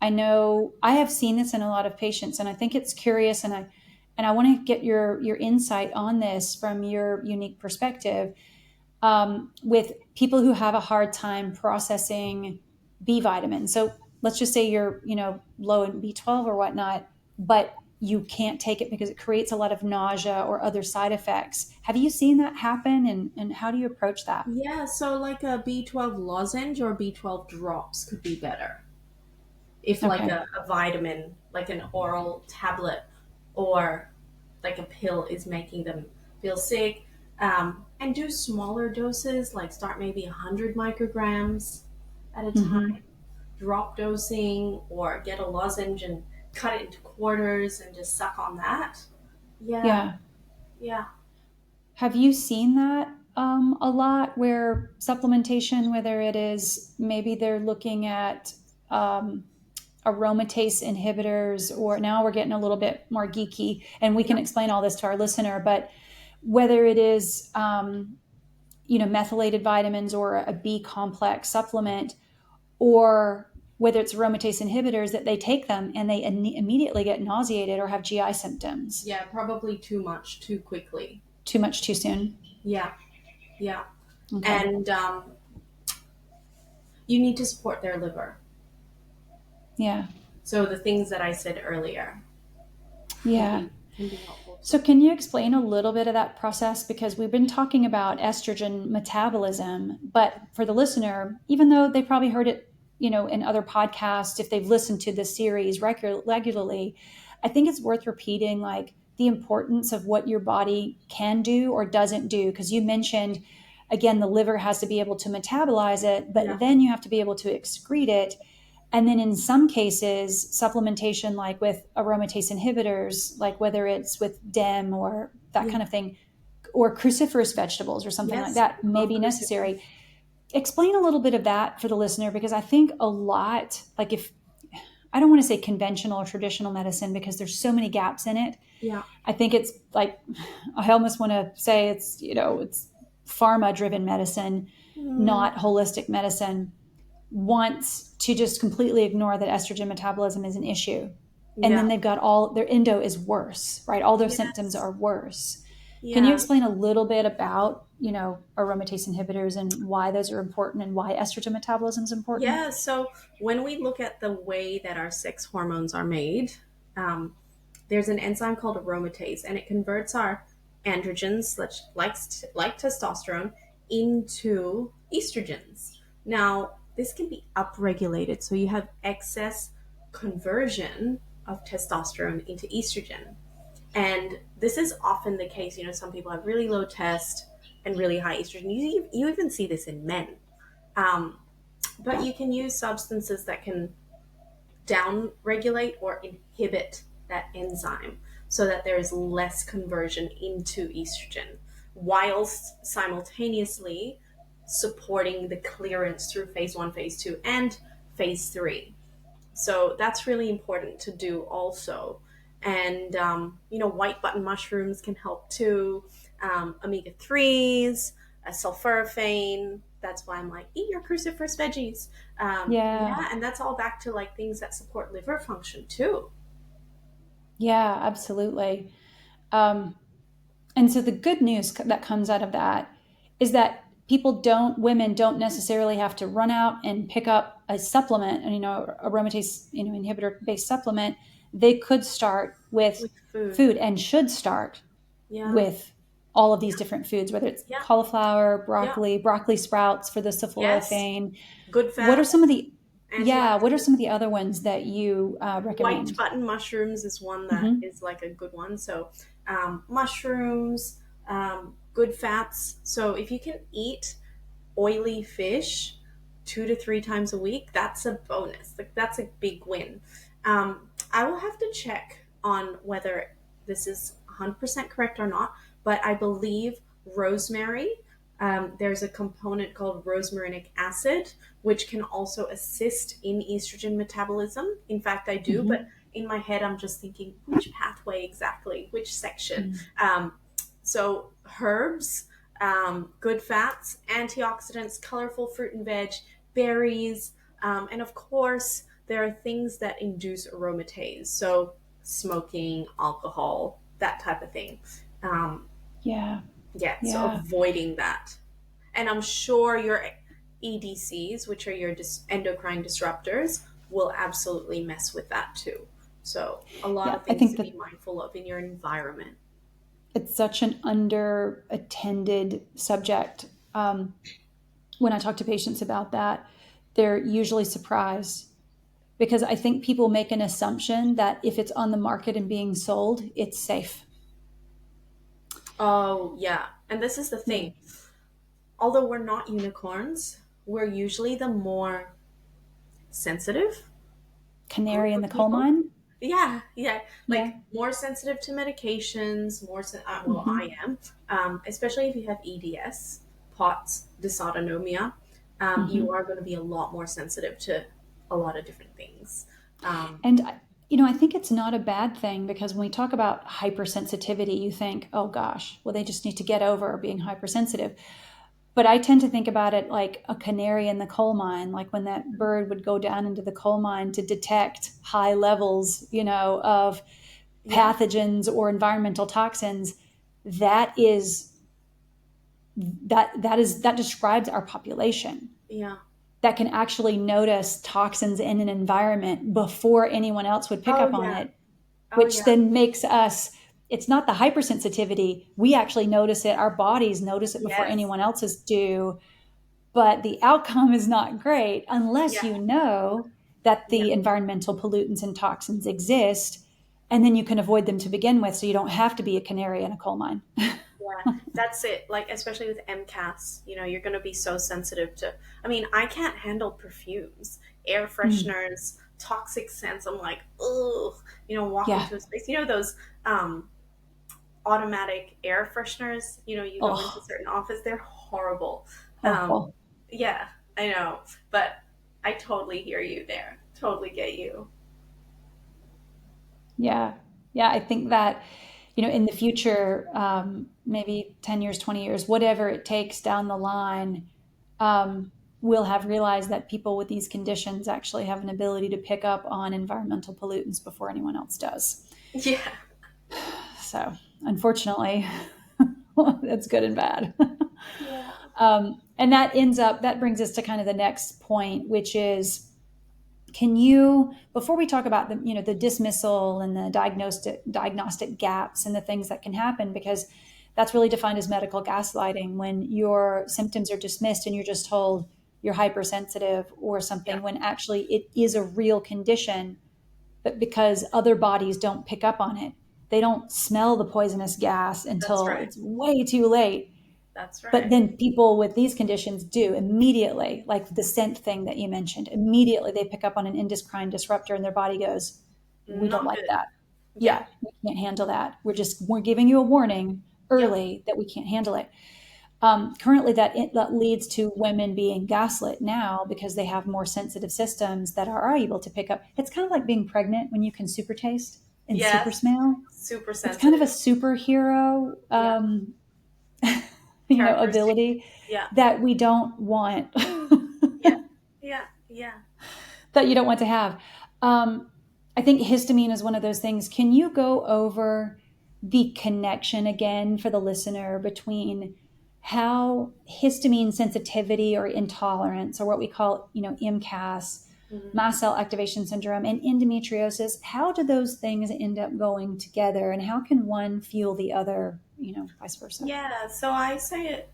I know I have seen this in a lot of patients, and I think it's curious, and I want to get your insight on this from your unique perspective, with people who have a hard time processing B vitamins. So let's just say you're low in B12 or whatnot, but you can't take it because it creates a lot of nausea or other side effects. Have you seen that happen, and how do you approach that? Yeah, so like a B12 lozenge or B12 drops could be better. If like Okay. a vitamin, like an oral tablet or like a pill is making them feel sick, and do smaller doses, like start maybe 100 micrograms at a Mm-hmm. time, drop dosing, or get a lozenge and cut it into quarters and just suck on that. Yeah, Yeah. yeah. Have you seen that a lot where supplementation, whether it is maybe they're looking at aromatase inhibitors, or now we're getting a little bit more geeky and we can explain all this to our listener, but whether it is, methylated vitamins or a B complex supplement, or whether it's aromatase inhibitors, that they take them and they immediately get nauseated or have GI symptoms. Yeah, probably too much too quickly. Too much too soon. Yeah, yeah. Okay. And you need to support their liver. Yeah. So the things that I said earlier can Yeah. be helpful So, too. can you explain a little bit of that process? Because we've been talking about estrogen metabolism, but for the listener, even though they probably heard it, in other podcasts, if they've listened to this series regularly, I think it's worth repeating, like the importance of what your body can do or doesn't do. Because you mentioned, again, the liver has to be able to metabolize it, but Yeah, then you have to be able to excrete it. And then in some cases, supplementation, like with aromatase inhibitors, like whether it's with DEM or that yeah. kind of thing, or cruciferous vegetables or something like Yes, that, may love be cruciferous. necessary. explain a little bit of that for the listener, because I think a lot, like, if I don't want to say conventional or traditional medicine because there's so many gaps in it. Yeah. I think it's like, I almost want to say it's, it's pharma driven medicine, Mm, not holistic medicine, wants to just completely ignore that estrogen metabolism is an issue. And yeah. then they've got all their endo is worse, right? All their symptoms Yes. are worse. Can you Yeah. explain a little bit about, aromatase inhibitors and why those are important and why estrogen metabolism is important? Yeah. So when we look at the way that our sex hormones are made, um, there's an enzyme called aromatase, and it converts our androgens, like testosterone, into estrogens. Now, this can be upregulated, so you have excess conversion of testosterone into estrogen. And this is often the case. Some people have really low test and really high estrogen. You even see this in men. Um, but you can use substances that can down regulate or inhibit that enzyme so that there is less conversion into estrogen, whilst simultaneously supporting the clearance through phase one, phase two, and phase three. So that's really important to do also. And, white button mushrooms can help too. Omega 3s, sulforaphane. That's why I'm like, eat your cruciferous veggies. Yeah. Yeah, and that's all back to like things that support liver function too. Yeah, absolutely. Um, and so the good news that comes out of that is that women don't necessarily have to run out and pick up a supplement, and aromatase, inhibitor based supplement. They could start with With food. food and should start Yeah, with all of these different foods, whether it's yeah, cauliflower, yeah. broccoli sprouts for the Yes. sulforaphane. Good What are some of fats, the, yeah, what are some of antioxidants. the other ones that you White recommend? button mushrooms is one that Hmm. is like a good one. So, mushrooms, good fats. So, if you can eat oily fish 2 to 3 times a week, that's a bonus. Like, that's a big win. I will have to check on whether this is 100% correct or not, but I believe rosemary, there's a component called rosmarinic acid, which can also assist in estrogen metabolism. In fact, I do, but Hmm. in my head, I'm just thinking which pathway exactly, which section. So, herbs, good fats, antioxidants, colorful fruit and veg, berries, and of course, there are things that induce aromatase. So, smoking, alcohol, that type of thing. Um, Yeah. yeah, so Yeah. avoiding that. And I'm sure your EDCs, which are your endocrine disruptors, will absolutely mess with that too. So, a lot Yeah. of I things think to that be mindful of in your environment. it's such an under attended subject. When I talk to patients about that, they're usually surprised because I think people make an assumption that if it's on the market and being sold, it's safe. Oh, yeah. And this is the Yeah. thing. Although we're not unicorns, we're usually the more sensitive Canary group in of the coal people. mine. Yeah, yeah. Yeah. Like more sensitive to medications, well, Hmm. I am, especially if you have EDS, POTS, dysautonomia. You Hmm. are going to be a lot more sensitive to a lot of different things. Um, And I think it's not a bad thing because when we talk about hypersensitivity, you think, oh gosh, well, they just need to get over being hypersensitive. But I tend to think about it like a canary in the coal mine, like when that bird would go down into the coal mine to detect high levels, of yeah, pathogens or environmental toxins. That is that describes our population yeah. that can actually notice toxins in an environment before anyone else would pick Oh, up on yeah. it, Oh, which yeah. then makes us, it's not the hypersensitivity. We actually notice it. Our bodies notice it before Yes. anyone else's do. But the outcome is not great unless Yeah. you know that Yeah. the environmental pollutants and toxins exist. And then you can avoid them to begin with. So you don't have to be a canary in a coal mine. Yeah, that's it. Like, especially with MCAS, you're going to be so sensitive to. I mean, I can't handle perfumes, air Mm, fresheners, toxic scents. I'm like, ugh, walk yeah. into a space. Those automatic air fresheners, you go into Oh, certain office, they're horrible. Um, horrible. Yeah, I know, but I totally hear you there. Totally get you. Yeah. Yeah. I think that, in the future, maybe 10 years, 20 years, whatever it takes down the line, we'll have realized that people with these conditions actually have an ability to pick up on environmental pollutants before anyone else does. Yeah. So, unfortunately, that's good and bad. Yeah. And that brings us to kind of the next point, which is, can you, before we talk about the dismissal and the diagnostic gaps and the things that can happen, because that's really defined as medical gaslighting, when your symptoms are dismissed and you're just told you're hypersensitive or Yeah. something, when actually it is a real condition, but because other bodies don't pick up on it, they don't smell the poisonous gas That's until right. it's way too late. That's But right. then people with these conditions do immediately, like the scent thing that you mentioned, immediately they pick up on an endocrine disruptor and their body goes, we don't Not like good. that. Yeah. Yeah, we can't handle that. We're giving you a warning Yep. early that we can't handle it. Currently, that leads to women being gaslit now because they have more sensitive systems that are able to pick up. It's kind of like being pregnant when you can super taste and super Yes. smell. Super It's kind of a sensitive. superhero, Yeah. Characteristic. ability Yeah. that we don't want, Yeah. Yeah. Yeah. that you don't want to have. I think histamine is one of those things. Can you go over the connection again for the listener between how histamine sensitivity or intolerance, or what we call, MCAS, Mhm. mast cell activation syndrome, and endometriosis, how do those things end up going together, and how can one fuel the other, vice versa? Yeah. So I say it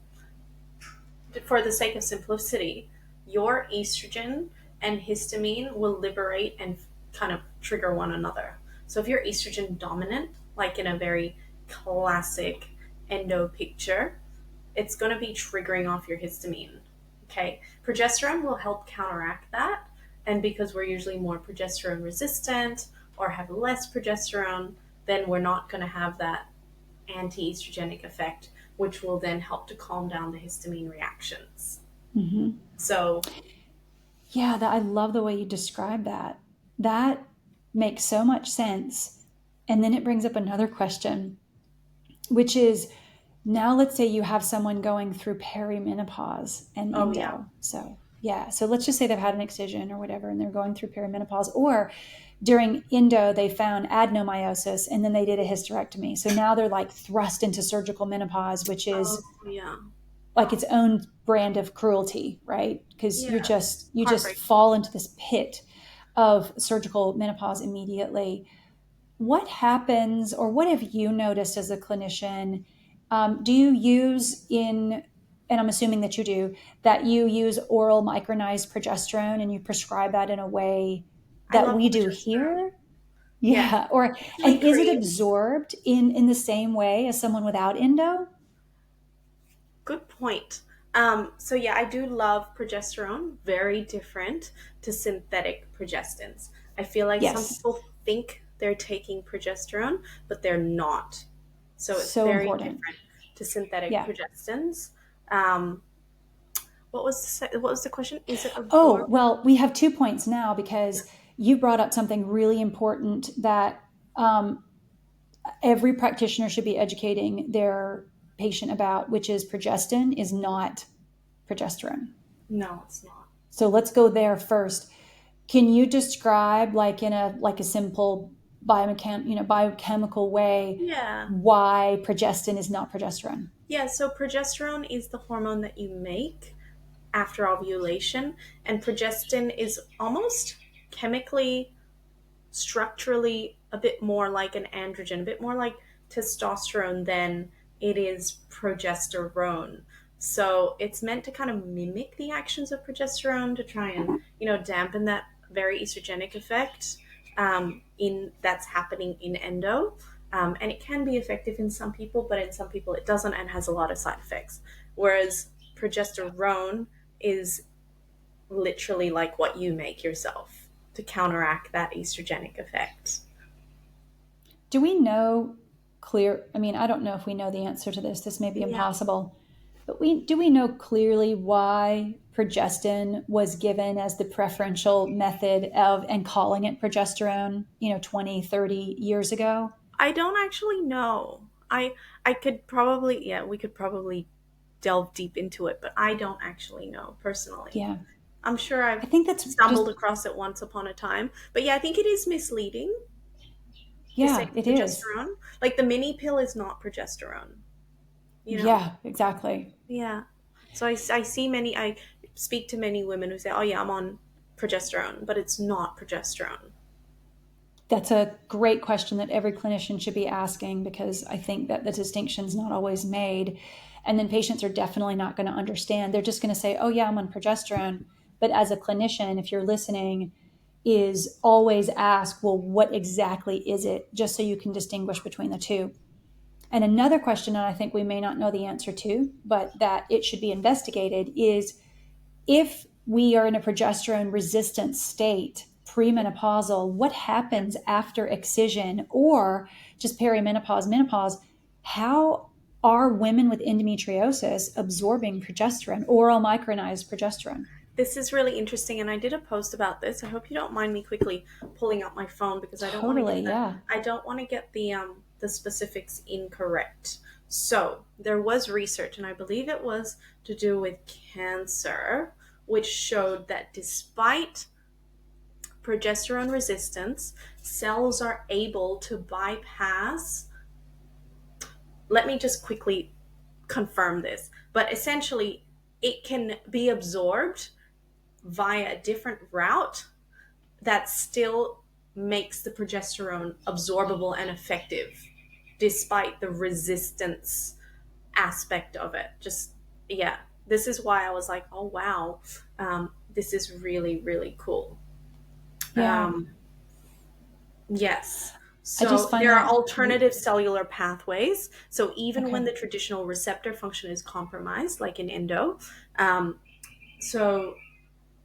for the sake of simplicity. Your estrogen and histamine will liberate and kind of trigger one another. So if you're estrogen dominant, like in a very classic endo picture, it's going to be triggering off your histamine. Okay. Progesterone will help counteract that. And because we're usually more progesterone resistant or have less progesterone, then we're not going to have that anti estrogenic effect, which will then help to calm down the histamine reactions. Mm-hmm. So, Yeah, I love the way you describe that. That makes so much sense. And then it brings up another question, which is, now let's say you have someone going through perimenopause and oh, yeah. endo. So, yeah. So let's just say they've had an excision or whatever, and they're going through perimenopause. Or during endo, they found adenomyosis and then they did a hysterectomy. So now they're like thrust into surgical menopause, which Oh, is yeah. like its own brand of cruelty, right? Because Yeah. you just Heartbreak. fall into this pit of surgical menopause immediately. What happens, or what have you noticed as a clinician? Do you use and I'm assuming that you do, that you use oral micronized progesterone and you prescribe that in a way I that love we do progesterone. here? Yes. Yeah. Or, and Usually is it cream. absorbed in the same way as someone without endo? Good point. So yeah, I do love progesterone. Very different to synthetic progestins. I feel like some Yes. people think they're taking progesterone, but they're not. So it's So very important. different to synthetic Yeah. progestins. Um, what was the question? Is it Oh, absorbed? well, we have 2 points now because you brought up something really important that um, every practitioner should be educating their patient about, which is progestin is not progesterone. No, it's not. So let's go there first. Can you describe, like in a simple biochemical way, Yeah. why progestin is not progesterone? Yeah, so progesterone is the hormone that you make after ovulation, and progestin is almost chemically, structurally a bit more like an androgen, a bit more like testosterone than it is progesterone. So it's meant to kind of mimic the actions of progesterone to try and, dampen that very estrogenic effect in that's happening in endo. And it can be effective in some people, but in some people it doesn't and has a lot of side effects. Whereas progesterone is literally like what you make yourself to counteract that estrogenic effect. Do we know I mean, I don't know if we know the answer to this. This may be Yeah. impossible. But we know clearly why progestin was given as the preferential method of, and calling it progesterone, 20, 30 years ago? I don't actually know. I could probably, yeah, we could probably delve deep into it, but I don't actually know personally. Yeah. I'm sure I I've think that's just, stumbled across it once upon a time. But yeah, I think it is misleading to say yeah, it is. progesterone. Like the mini pill is not progesterone, you know? Yeah, exactly. Yeah. So I see many, I speak to many women who say, oh yeah, I'm on progesterone, but it's not progesterone. That's a great question that every clinician should be asking, because I think that the distinction is not always made. And then patients are definitely not going to understand. They're just going to say, oh, yeah, I'm on progesterone. But as a clinician, if you're listening, is always ask, well, what exactly is it? Just so you can distinguish between the two. And another question that I think we may not know the answer to, but that it should be investigated, is if we are in a progesterone resistant state, premenopausal, what happens after excision or just perimenopause, menopause? How are women with endometriosis absorbing progesterone, oral micronized progesterone? This is really interesting, and I did a post about this. I hope you don't mind me quickly pulling up my phone because Totally, yeah. I don't want to get the specifics incorrect. So there was research, and I believe it was to do with cancer, which showed that despite progesterone resistance, cells are able to bypass. Let me just quickly confirm this, but essentially, it can be absorbed via a different route that still makes the progesterone absorbable and effective despite the resistance aspect of it. Just, yeah, this is why I was like, oh, wow, this is really, really cool. Yeah. Yes. I just So find there are that, alternative cellular pathways. So even when okay. the traditional receptor function is compromised, like in endo, um, so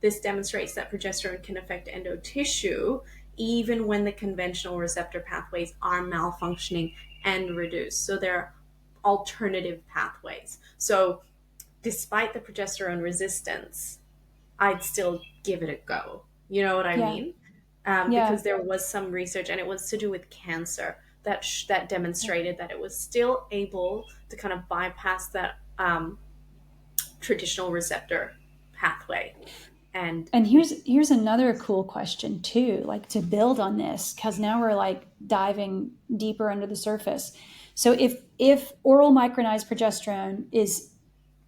this demonstrates that progesterone can affect endo tissue even when the conventional receptor pathways are malfunctioning and reduced. So there are alternative pathways. So despite the progesterone resistance, I'd still give it a go. You know what I Yeah. mean? Yeah. Because there was some research, and it was to do with cancer, that demonstrated that it was still able to kind of bypass that traditional receptor pathway. And And here's another cool question too, like to build on this, because now we're like diving deeper under the surface. So if oral micronized progesterone is,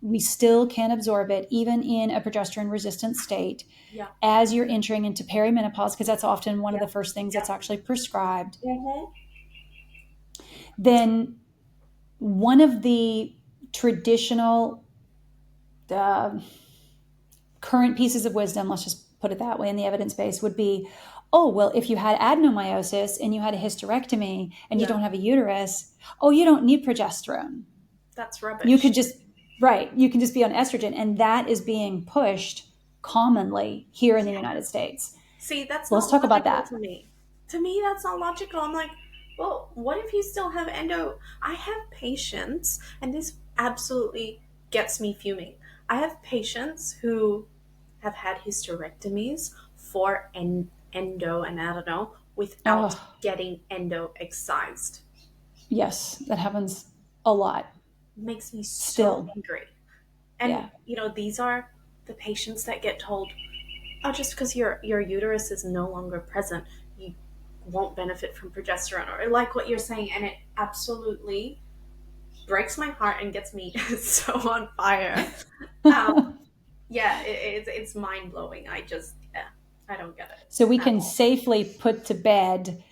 we still can absorb it even in a progesterone resistant state yeah, as you're entering into perimenopause, because that's often one of yeah, the first things yeah. that's actually prescribed, Mm-hmm. then one of the traditional uh, current pieces of wisdom, let's just put it that way, in the evidence base would be, oh, well, if you had adenomyosis and you had a hysterectomy and you Yeah, don't have a uterus, oh, you don't need progesterone. that's You rubbish. could just, right, you can just be on estrogen. And that is being pushed commonly here in the Yeah. United States. See, that's So let's not talk about logical that. to me. To me, that's not logical. I'm like, well, what if you still have endo? I have patients, and this absolutely gets me fuming. I have patients who have had hysterectomies for endo and adeno without Oh, getting endo excised. yes, that happens a lot Makes me so still. angry. And Yeah. these are the patients that get told, oh, just because your uterus is no longer present, you won't benefit from progesterone, or like what you're saying, and it absolutely breaks my heart and gets me so on fire. Um, yeah, it's mind blowing. Yeah, I don't get it So we at can all. safely put to bed,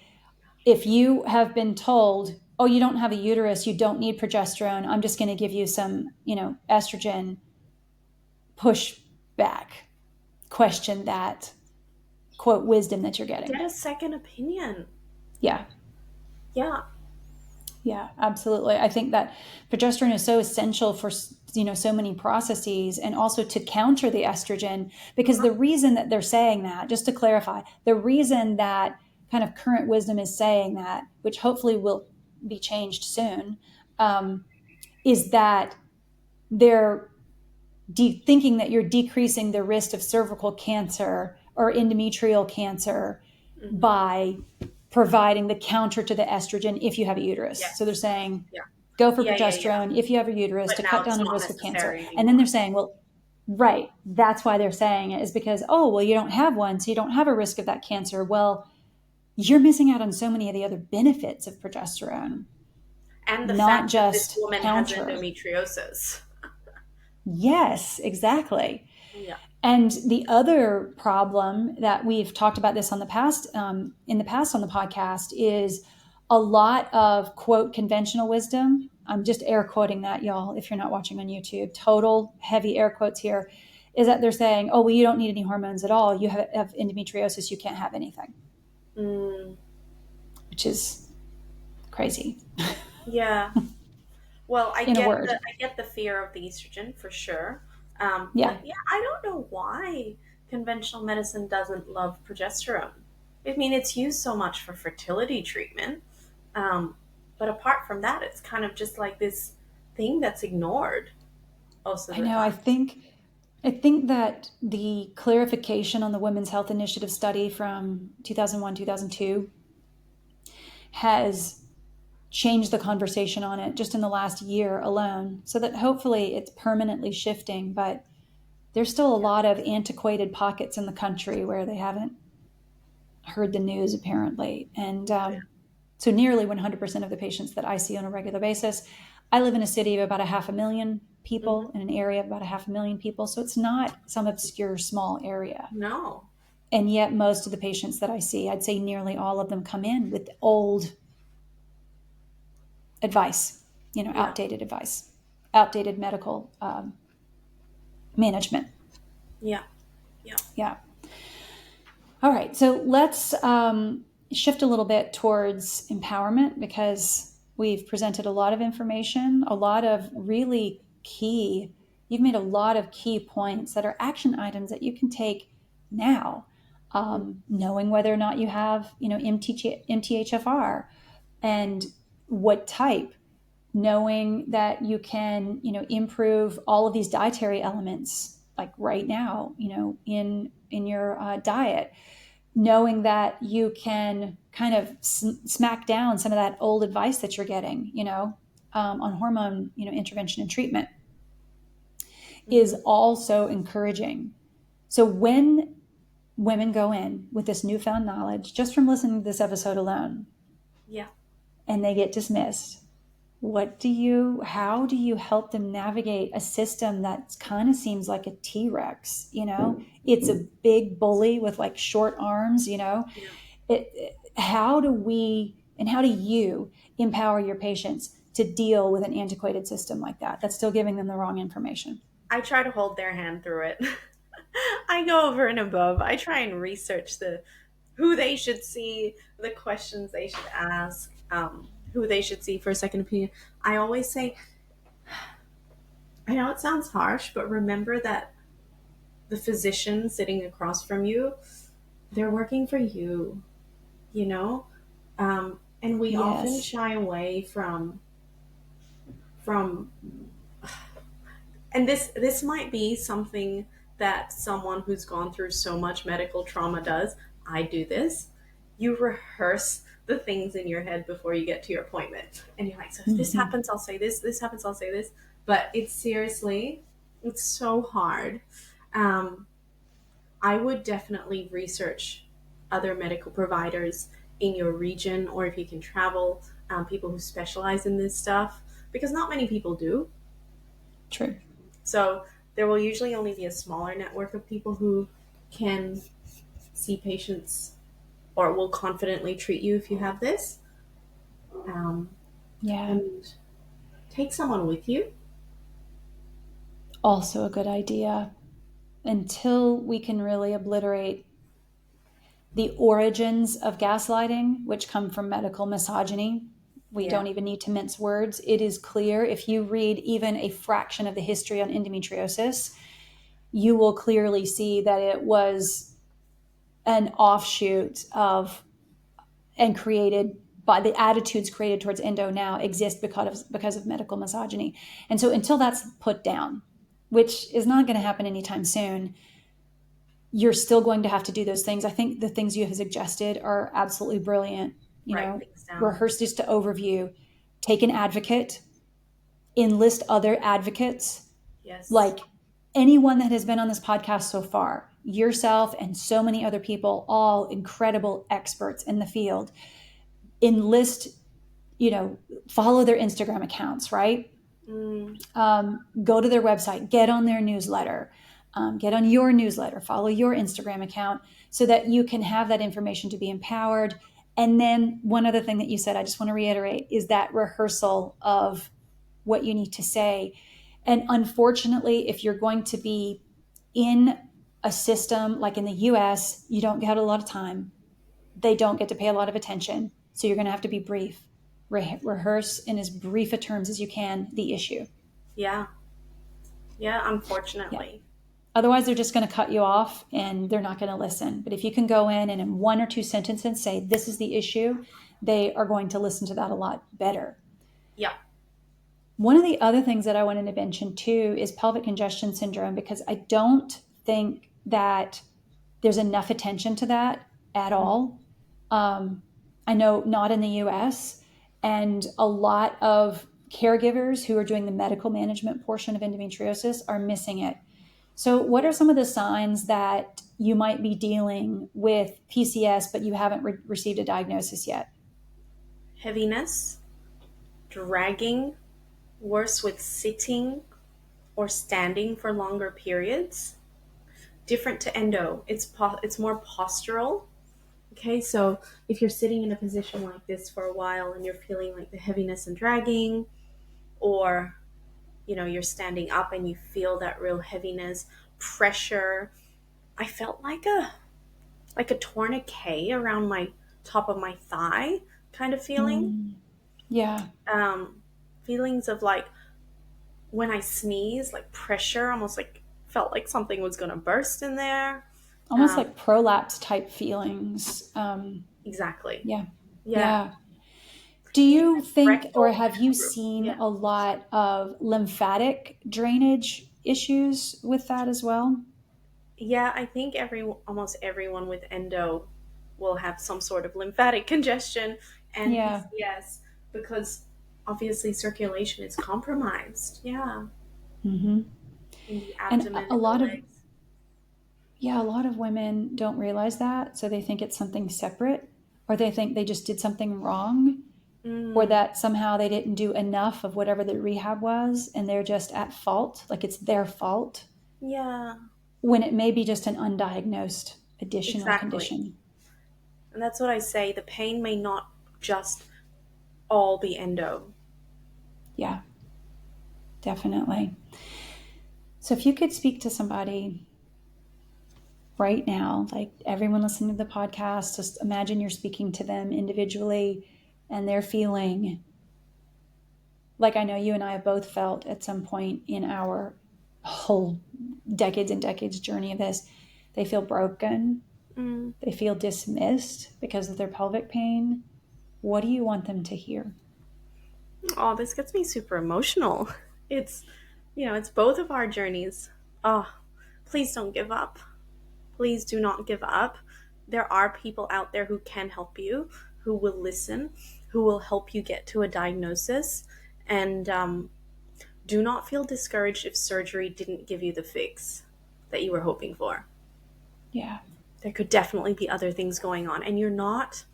if you have been told, oh, you don't have a uterus, you don't need progesterone, I'm just going to give you some, estrogen, push back, question that quote wisdom that you're getting. Get a second opinion. Yeah. Yeah, Yeah, absolutely. I think that progesterone is so essential for, so many processes, and also to counter the estrogen, because the reason that they're saying that, just to clarify, the reason that kind of current wisdom is saying that, which hopefully will be changed soon, is that they're thinking that you're decreasing the risk of cervical cancer or endometrial cancer Mm-hmm. by providing the counter to the estrogen if you have a uterus. So they're Yes. saying, Yeah. go for Yeah. progesterone if you have a uterus But to now cut it's down on not risk of cancer. necessary And then they're anymore. saying, well, right, that's why they're saying it, is because, oh, well, you don't have one, so you don't have a risk of that cancer. Well, you're missing out on so many of the other benefits of progesterone, And the not fact that this just woman has counter. endometriosis. Yes, exactly. Yeah. And the other problem that we've talked about this on the past, in the past on the podcast, is a lot of quote conventional wisdom. I'm just air quoting that, y'all, if you're not watching on YouTube. Total heavy air quotes here. Is that they're saying, oh, well, you don't need any hormones at all. You have endometriosis. You can't have anything, Mm, which is crazy. yeah. Well, In a word. I get the fear of the estrogen for sure. Yeah. But yeah, I don't know why conventional medicine doesn't love progesterone. I mean, it's used so much for fertility treatment. But apart from that, it's kind of just like this thing that's ignored most of I the know. time. I think that the clarification on the Women's Health Initiative study from 2001, 2002 has changed the conversation on it just in the last year alone, so that hopefully it's permanently shifting. But there's still a Yeah. lot of antiquated pockets in the country where they haven't heard the news, apparently. And so nearly 100% of the patients that I see on a regular basis, I live in a city of about a half a million Hmm. people, in an area of about a half a million people. So it's not some obscure small area. No. And yet, most of the patients that I see, I'd say nearly all of them come in with old advice, Yeah. outdated advice, outdated medical management. Yeah. Yeah. Yeah. All right. So let's shift a little bit towards empowerment, because we've presented a lot of information, a lot of really you've made a lot of key points that are action items that you can take now. Mm. Knowing whether or not you have, MTHFR and what type, knowing that you can, improve all of these dietary elements, like right now, in your diet, knowing that you can kind of smack down some of that old advice that you're getting, on hormone, intervention and treatment, is Hmm. also encouraging. So when women go in with this newfound knowledge, just from listening to this episode alone, Yeah. and they get dismissed, how do you help them navigate a system that kind of seems like a T-Rex? It's a big bully with like short arms. Yeah. How do you empower your patients to deal with an antiquated system like that that's still giving them the wrong information? I try to hold their hand through it. I go over and above. I try and research the who they should see, the questions they should ask, who they should see for a second opinion. I always say, I know it sounds harsh, but remember that the physician sitting across from you, they're working for you, you know? And we often Yes. shy away from and this might be something that someone who's gone through so much medical trauma does. I do this. You rehearse the things in your head before you get to your appointment, and you're like, so if this Mm-hmm. happens I'll say this happens I'll say this. But it's so hard. um, I would definitely research other medical providers in your region, or if you can travel, people who specialize in this stuff, because not many people do. True. So there will usually only be a smaller network of people who can see patients or will confidently treat you if you have this. Um, Yeah. and take someone with you. Also a good idea. Until we can really obliterate the origins of gaslighting, which come from medical misogyny, we Yeah. don't even need to mince words. It is clear, if you read even a fraction of the history on endometriosis, you will clearly see that it was an offshoot of, and created by, the attitudes created towards endo now exist because of medical misogyny. And so until that's put down, which is not going to happen anytime soon, you're still going to have to do those things. I think the things you have suggested are absolutely brilliant. Write things down. Rehearse just to overview, take an advocate, enlist other advocates. Yes. Like anyone that has been on this podcast so far, yourself and so many other people, all incredible experts in the field. Enlist, follow their Instagram accounts, right? Go to their website, get on their newsletter, get on your newsletter, follow your Instagram account so that you can have that information to be empowered. And then one other thing that you said, I just want to reiterate, is that rehearsal of what you need to say. And unfortunately, if you're going to be in a system like in the US, you don't get a lot of time. They don't get to pay a lot of attention. So you're going to have to be brief. Rehearse in as brief a terms as you can the issue. Yeah. Yeah, unfortunately. Yeah. Otherwise, they're just going to cut you off and they're not going to listen. But if you can go in and in 1 or 2 sentences say, this is the issue, they are going to listen to that a lot better. Yeah. One of the other things that I wanted to mention too is pelvic congestion syndrome, because I don't think that there's enough attention to that at all. I know not in the US, and a lot of caregivers who are doing the medical management portion of endometriosis are missing it. So what are some of the signs that you might be dealing with PCS, but you haven't received a diagnosis yet? Heaviness, dragging, worse with sitting or standing for longer periods. Different to endo, it's more postural. Okay, so if you're sitting in a position like this for a while and you're feeling like the heaviness and dragging, or you're standing up and you feel that real heaviness, pressure. I felt like a tourniquet around my top of my thigh kind of feeling. Yeah. Feelings of like when I sneeze, like pressure, almost like felt like something was going to burst in there. Almost like prolapse type feelings. Exactly. Yeah. Do you think, or have you seen a lot of lymphatic drainage issues with that as well? Yeah, I think almost everyone with endo will have some sort of lymphatic congestion and PCS, because obviously circulation is compromised. Yeah. Mm-hmm. In the abdomen And a lot the of legs. a lot of women don't realize that, so they think it's something separate, or they think they just did something wrong, or that somehow they didn't do enough of whatever the rehab was, and they're just at fault, like it's their fault. Yeah. When it may be just an undiagnosed additional condition. And that's what I say. The pain may not just all be endo. Yeah, definitely. So if you could speak to somebody right now, like everyone listening to the podcast, just imagine you're speaking to them individually and they're feeling like I know you and I have both felt at some point in our whole decades and decades journey of this. They feel broken. They feel dismissed because of their pelvic pain. What do you want them to hear? Oh, this gets me super emotional. It's both of our journeys. Oh, please don't give up. Please do not give up. There are people out there who can help you, who will listen, who will help you get to a diagnosis. And do not feel discouraged if surgery didn't give you the fix that you were hoping for. Yeah. There could definitely be other things going on, and you're not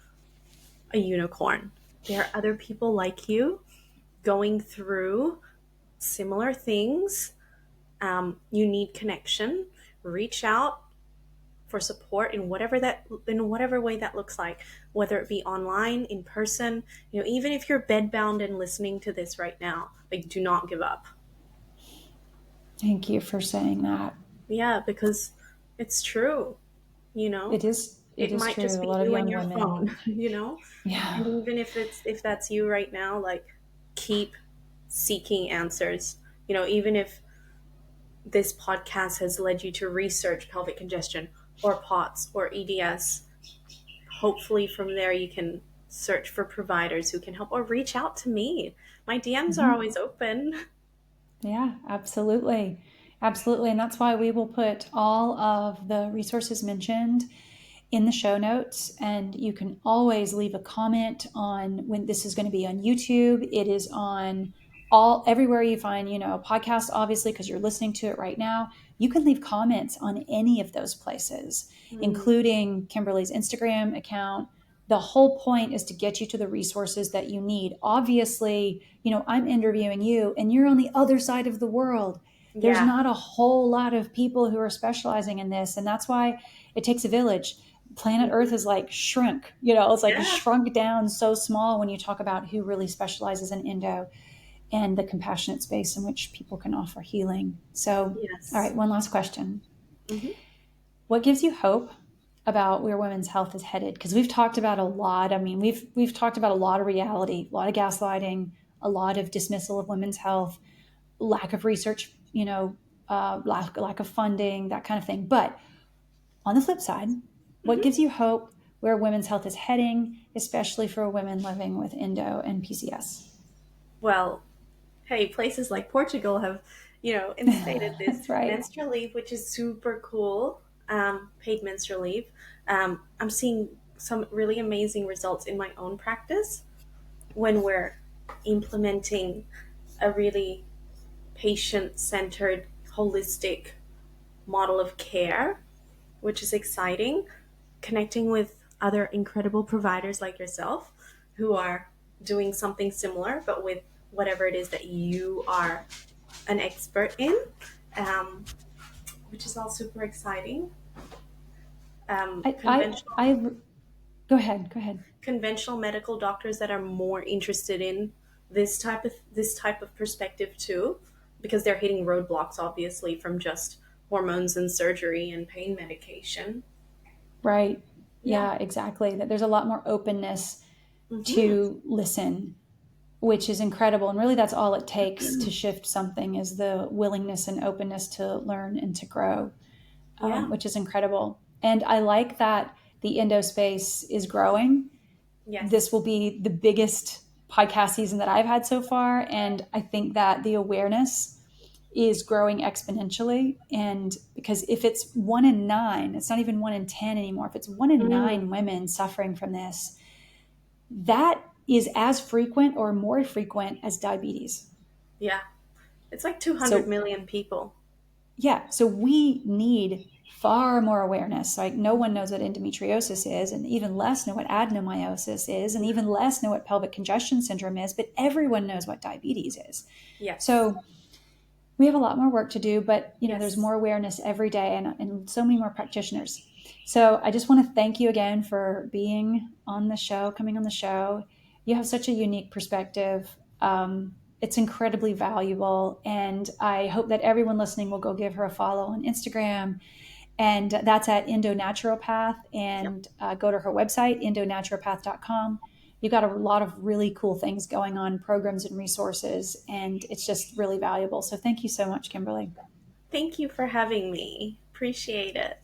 a unicorn. There are other people like you going through similar things. You need connection. Reach out for support in whatever way that looks like, whether it be online, in person. Even if you're bedbound and listening to this right now, like, do not give up. Thank you for saying that. Yeah, because it's true. It is. It might true. just be a lot of you young and your women. phone. Yeah. And even if that's you right now, like, keep seeking answers. Even if this podcast has led you to research pelvic congestion or POTS or EDS, hopefully from there you can search for providers who can help, or reach out to me. My DMs are always open. Yeah, absolutely. Absolutely. And that's why we will put all of the resources mentioned in the show notes. And you can always leave a comment on when this is going to be on YouTube. It is on all everywhere you find, a podcast, obviously, because you're listening to it right now. You can leave comments on any of those places, Mm, including Kimberly's Instagram account. The whole point is to get you to the resources that you need. Obviously, I'm interviewing you and you're on the other side of the world. There's yeah. not a whole lot of people who are specializing in this. And that's why it takes a village. Planet Earth Mhm. is like shrunk, it's like Yeah. shrunk down so small when you talk about who really specializes in endo and the compassionate space in which people can offer healing. So, all Yes. right, one last question. Hmm. What gives you hope about where women's health is headed? Because we've talked about a lot. I mean, we've talked about a lot of reality, a lot of gaslighting, a lot of dismissal of women's health, lack of research, lack of funding, that kind of thing. But on the flip side, what Hmm. gives you hope where women's health is heading, especially for women living with endo and PCS? Well, hey, places like Portugal have, instated this That's right. menstrual leave, which is super cool. Paid menstrual leave. I'm seeing some really amazing results in my own practice when we're implementing a really patient centered, holistic model of care, which is exciting. Connecting with other incredible providers like yourself who are doing something similar, but with whatever it is that you are an expert in, um, which is all super exciting. I, I, Conventional I, go ahead, go ahead. conventional medical doctors that are more interested in this type of perspective too, because they're hitting roadblocks obviously from just hormones and surgery and pain medication. Right. Yeah. Yeah, exactly. That there's a lot more openness Hmm. to listen, which is incredible. And really, that's all it takes to shift something is the willingness and openness to learn and to grow, Yeah. which is incredible. And I like that the endo space is growing. This Yes. will be the biggest podcast season that I've had so far. And I think that the awareness is growing exponentially. And because if it's 1 in 9, it's not even 1 in 10 anymore. If it's one in Mm, nine women suffering from this, that is as frequent or more frequent as diabetes. yeah. It's like 200 So million people. yeah, so we need far more awareness. Like no one knows what endometriosis is, and even less know what adenomyosis is, and even less know what pelvic congestion syndrome is, but everyone knows what diabetes is. Yes. So we have a lot more work to do, but there's Yes. more awareness every day and so many more practitioners. So I just want to thank you again for being on the show, coming on the show. You have such a unique perspective. It's incredibly valuable. And I hope that everyone listening will go give her a follow on Instagram. And that's at Endo Naturopath. Yep. And go to her website, endonaturopath.com. You've got a lot of really cool things going on, programs and resources, and it's just really valuable. So thank you so much, Kimberly. Thank you for having me. Appreciate it.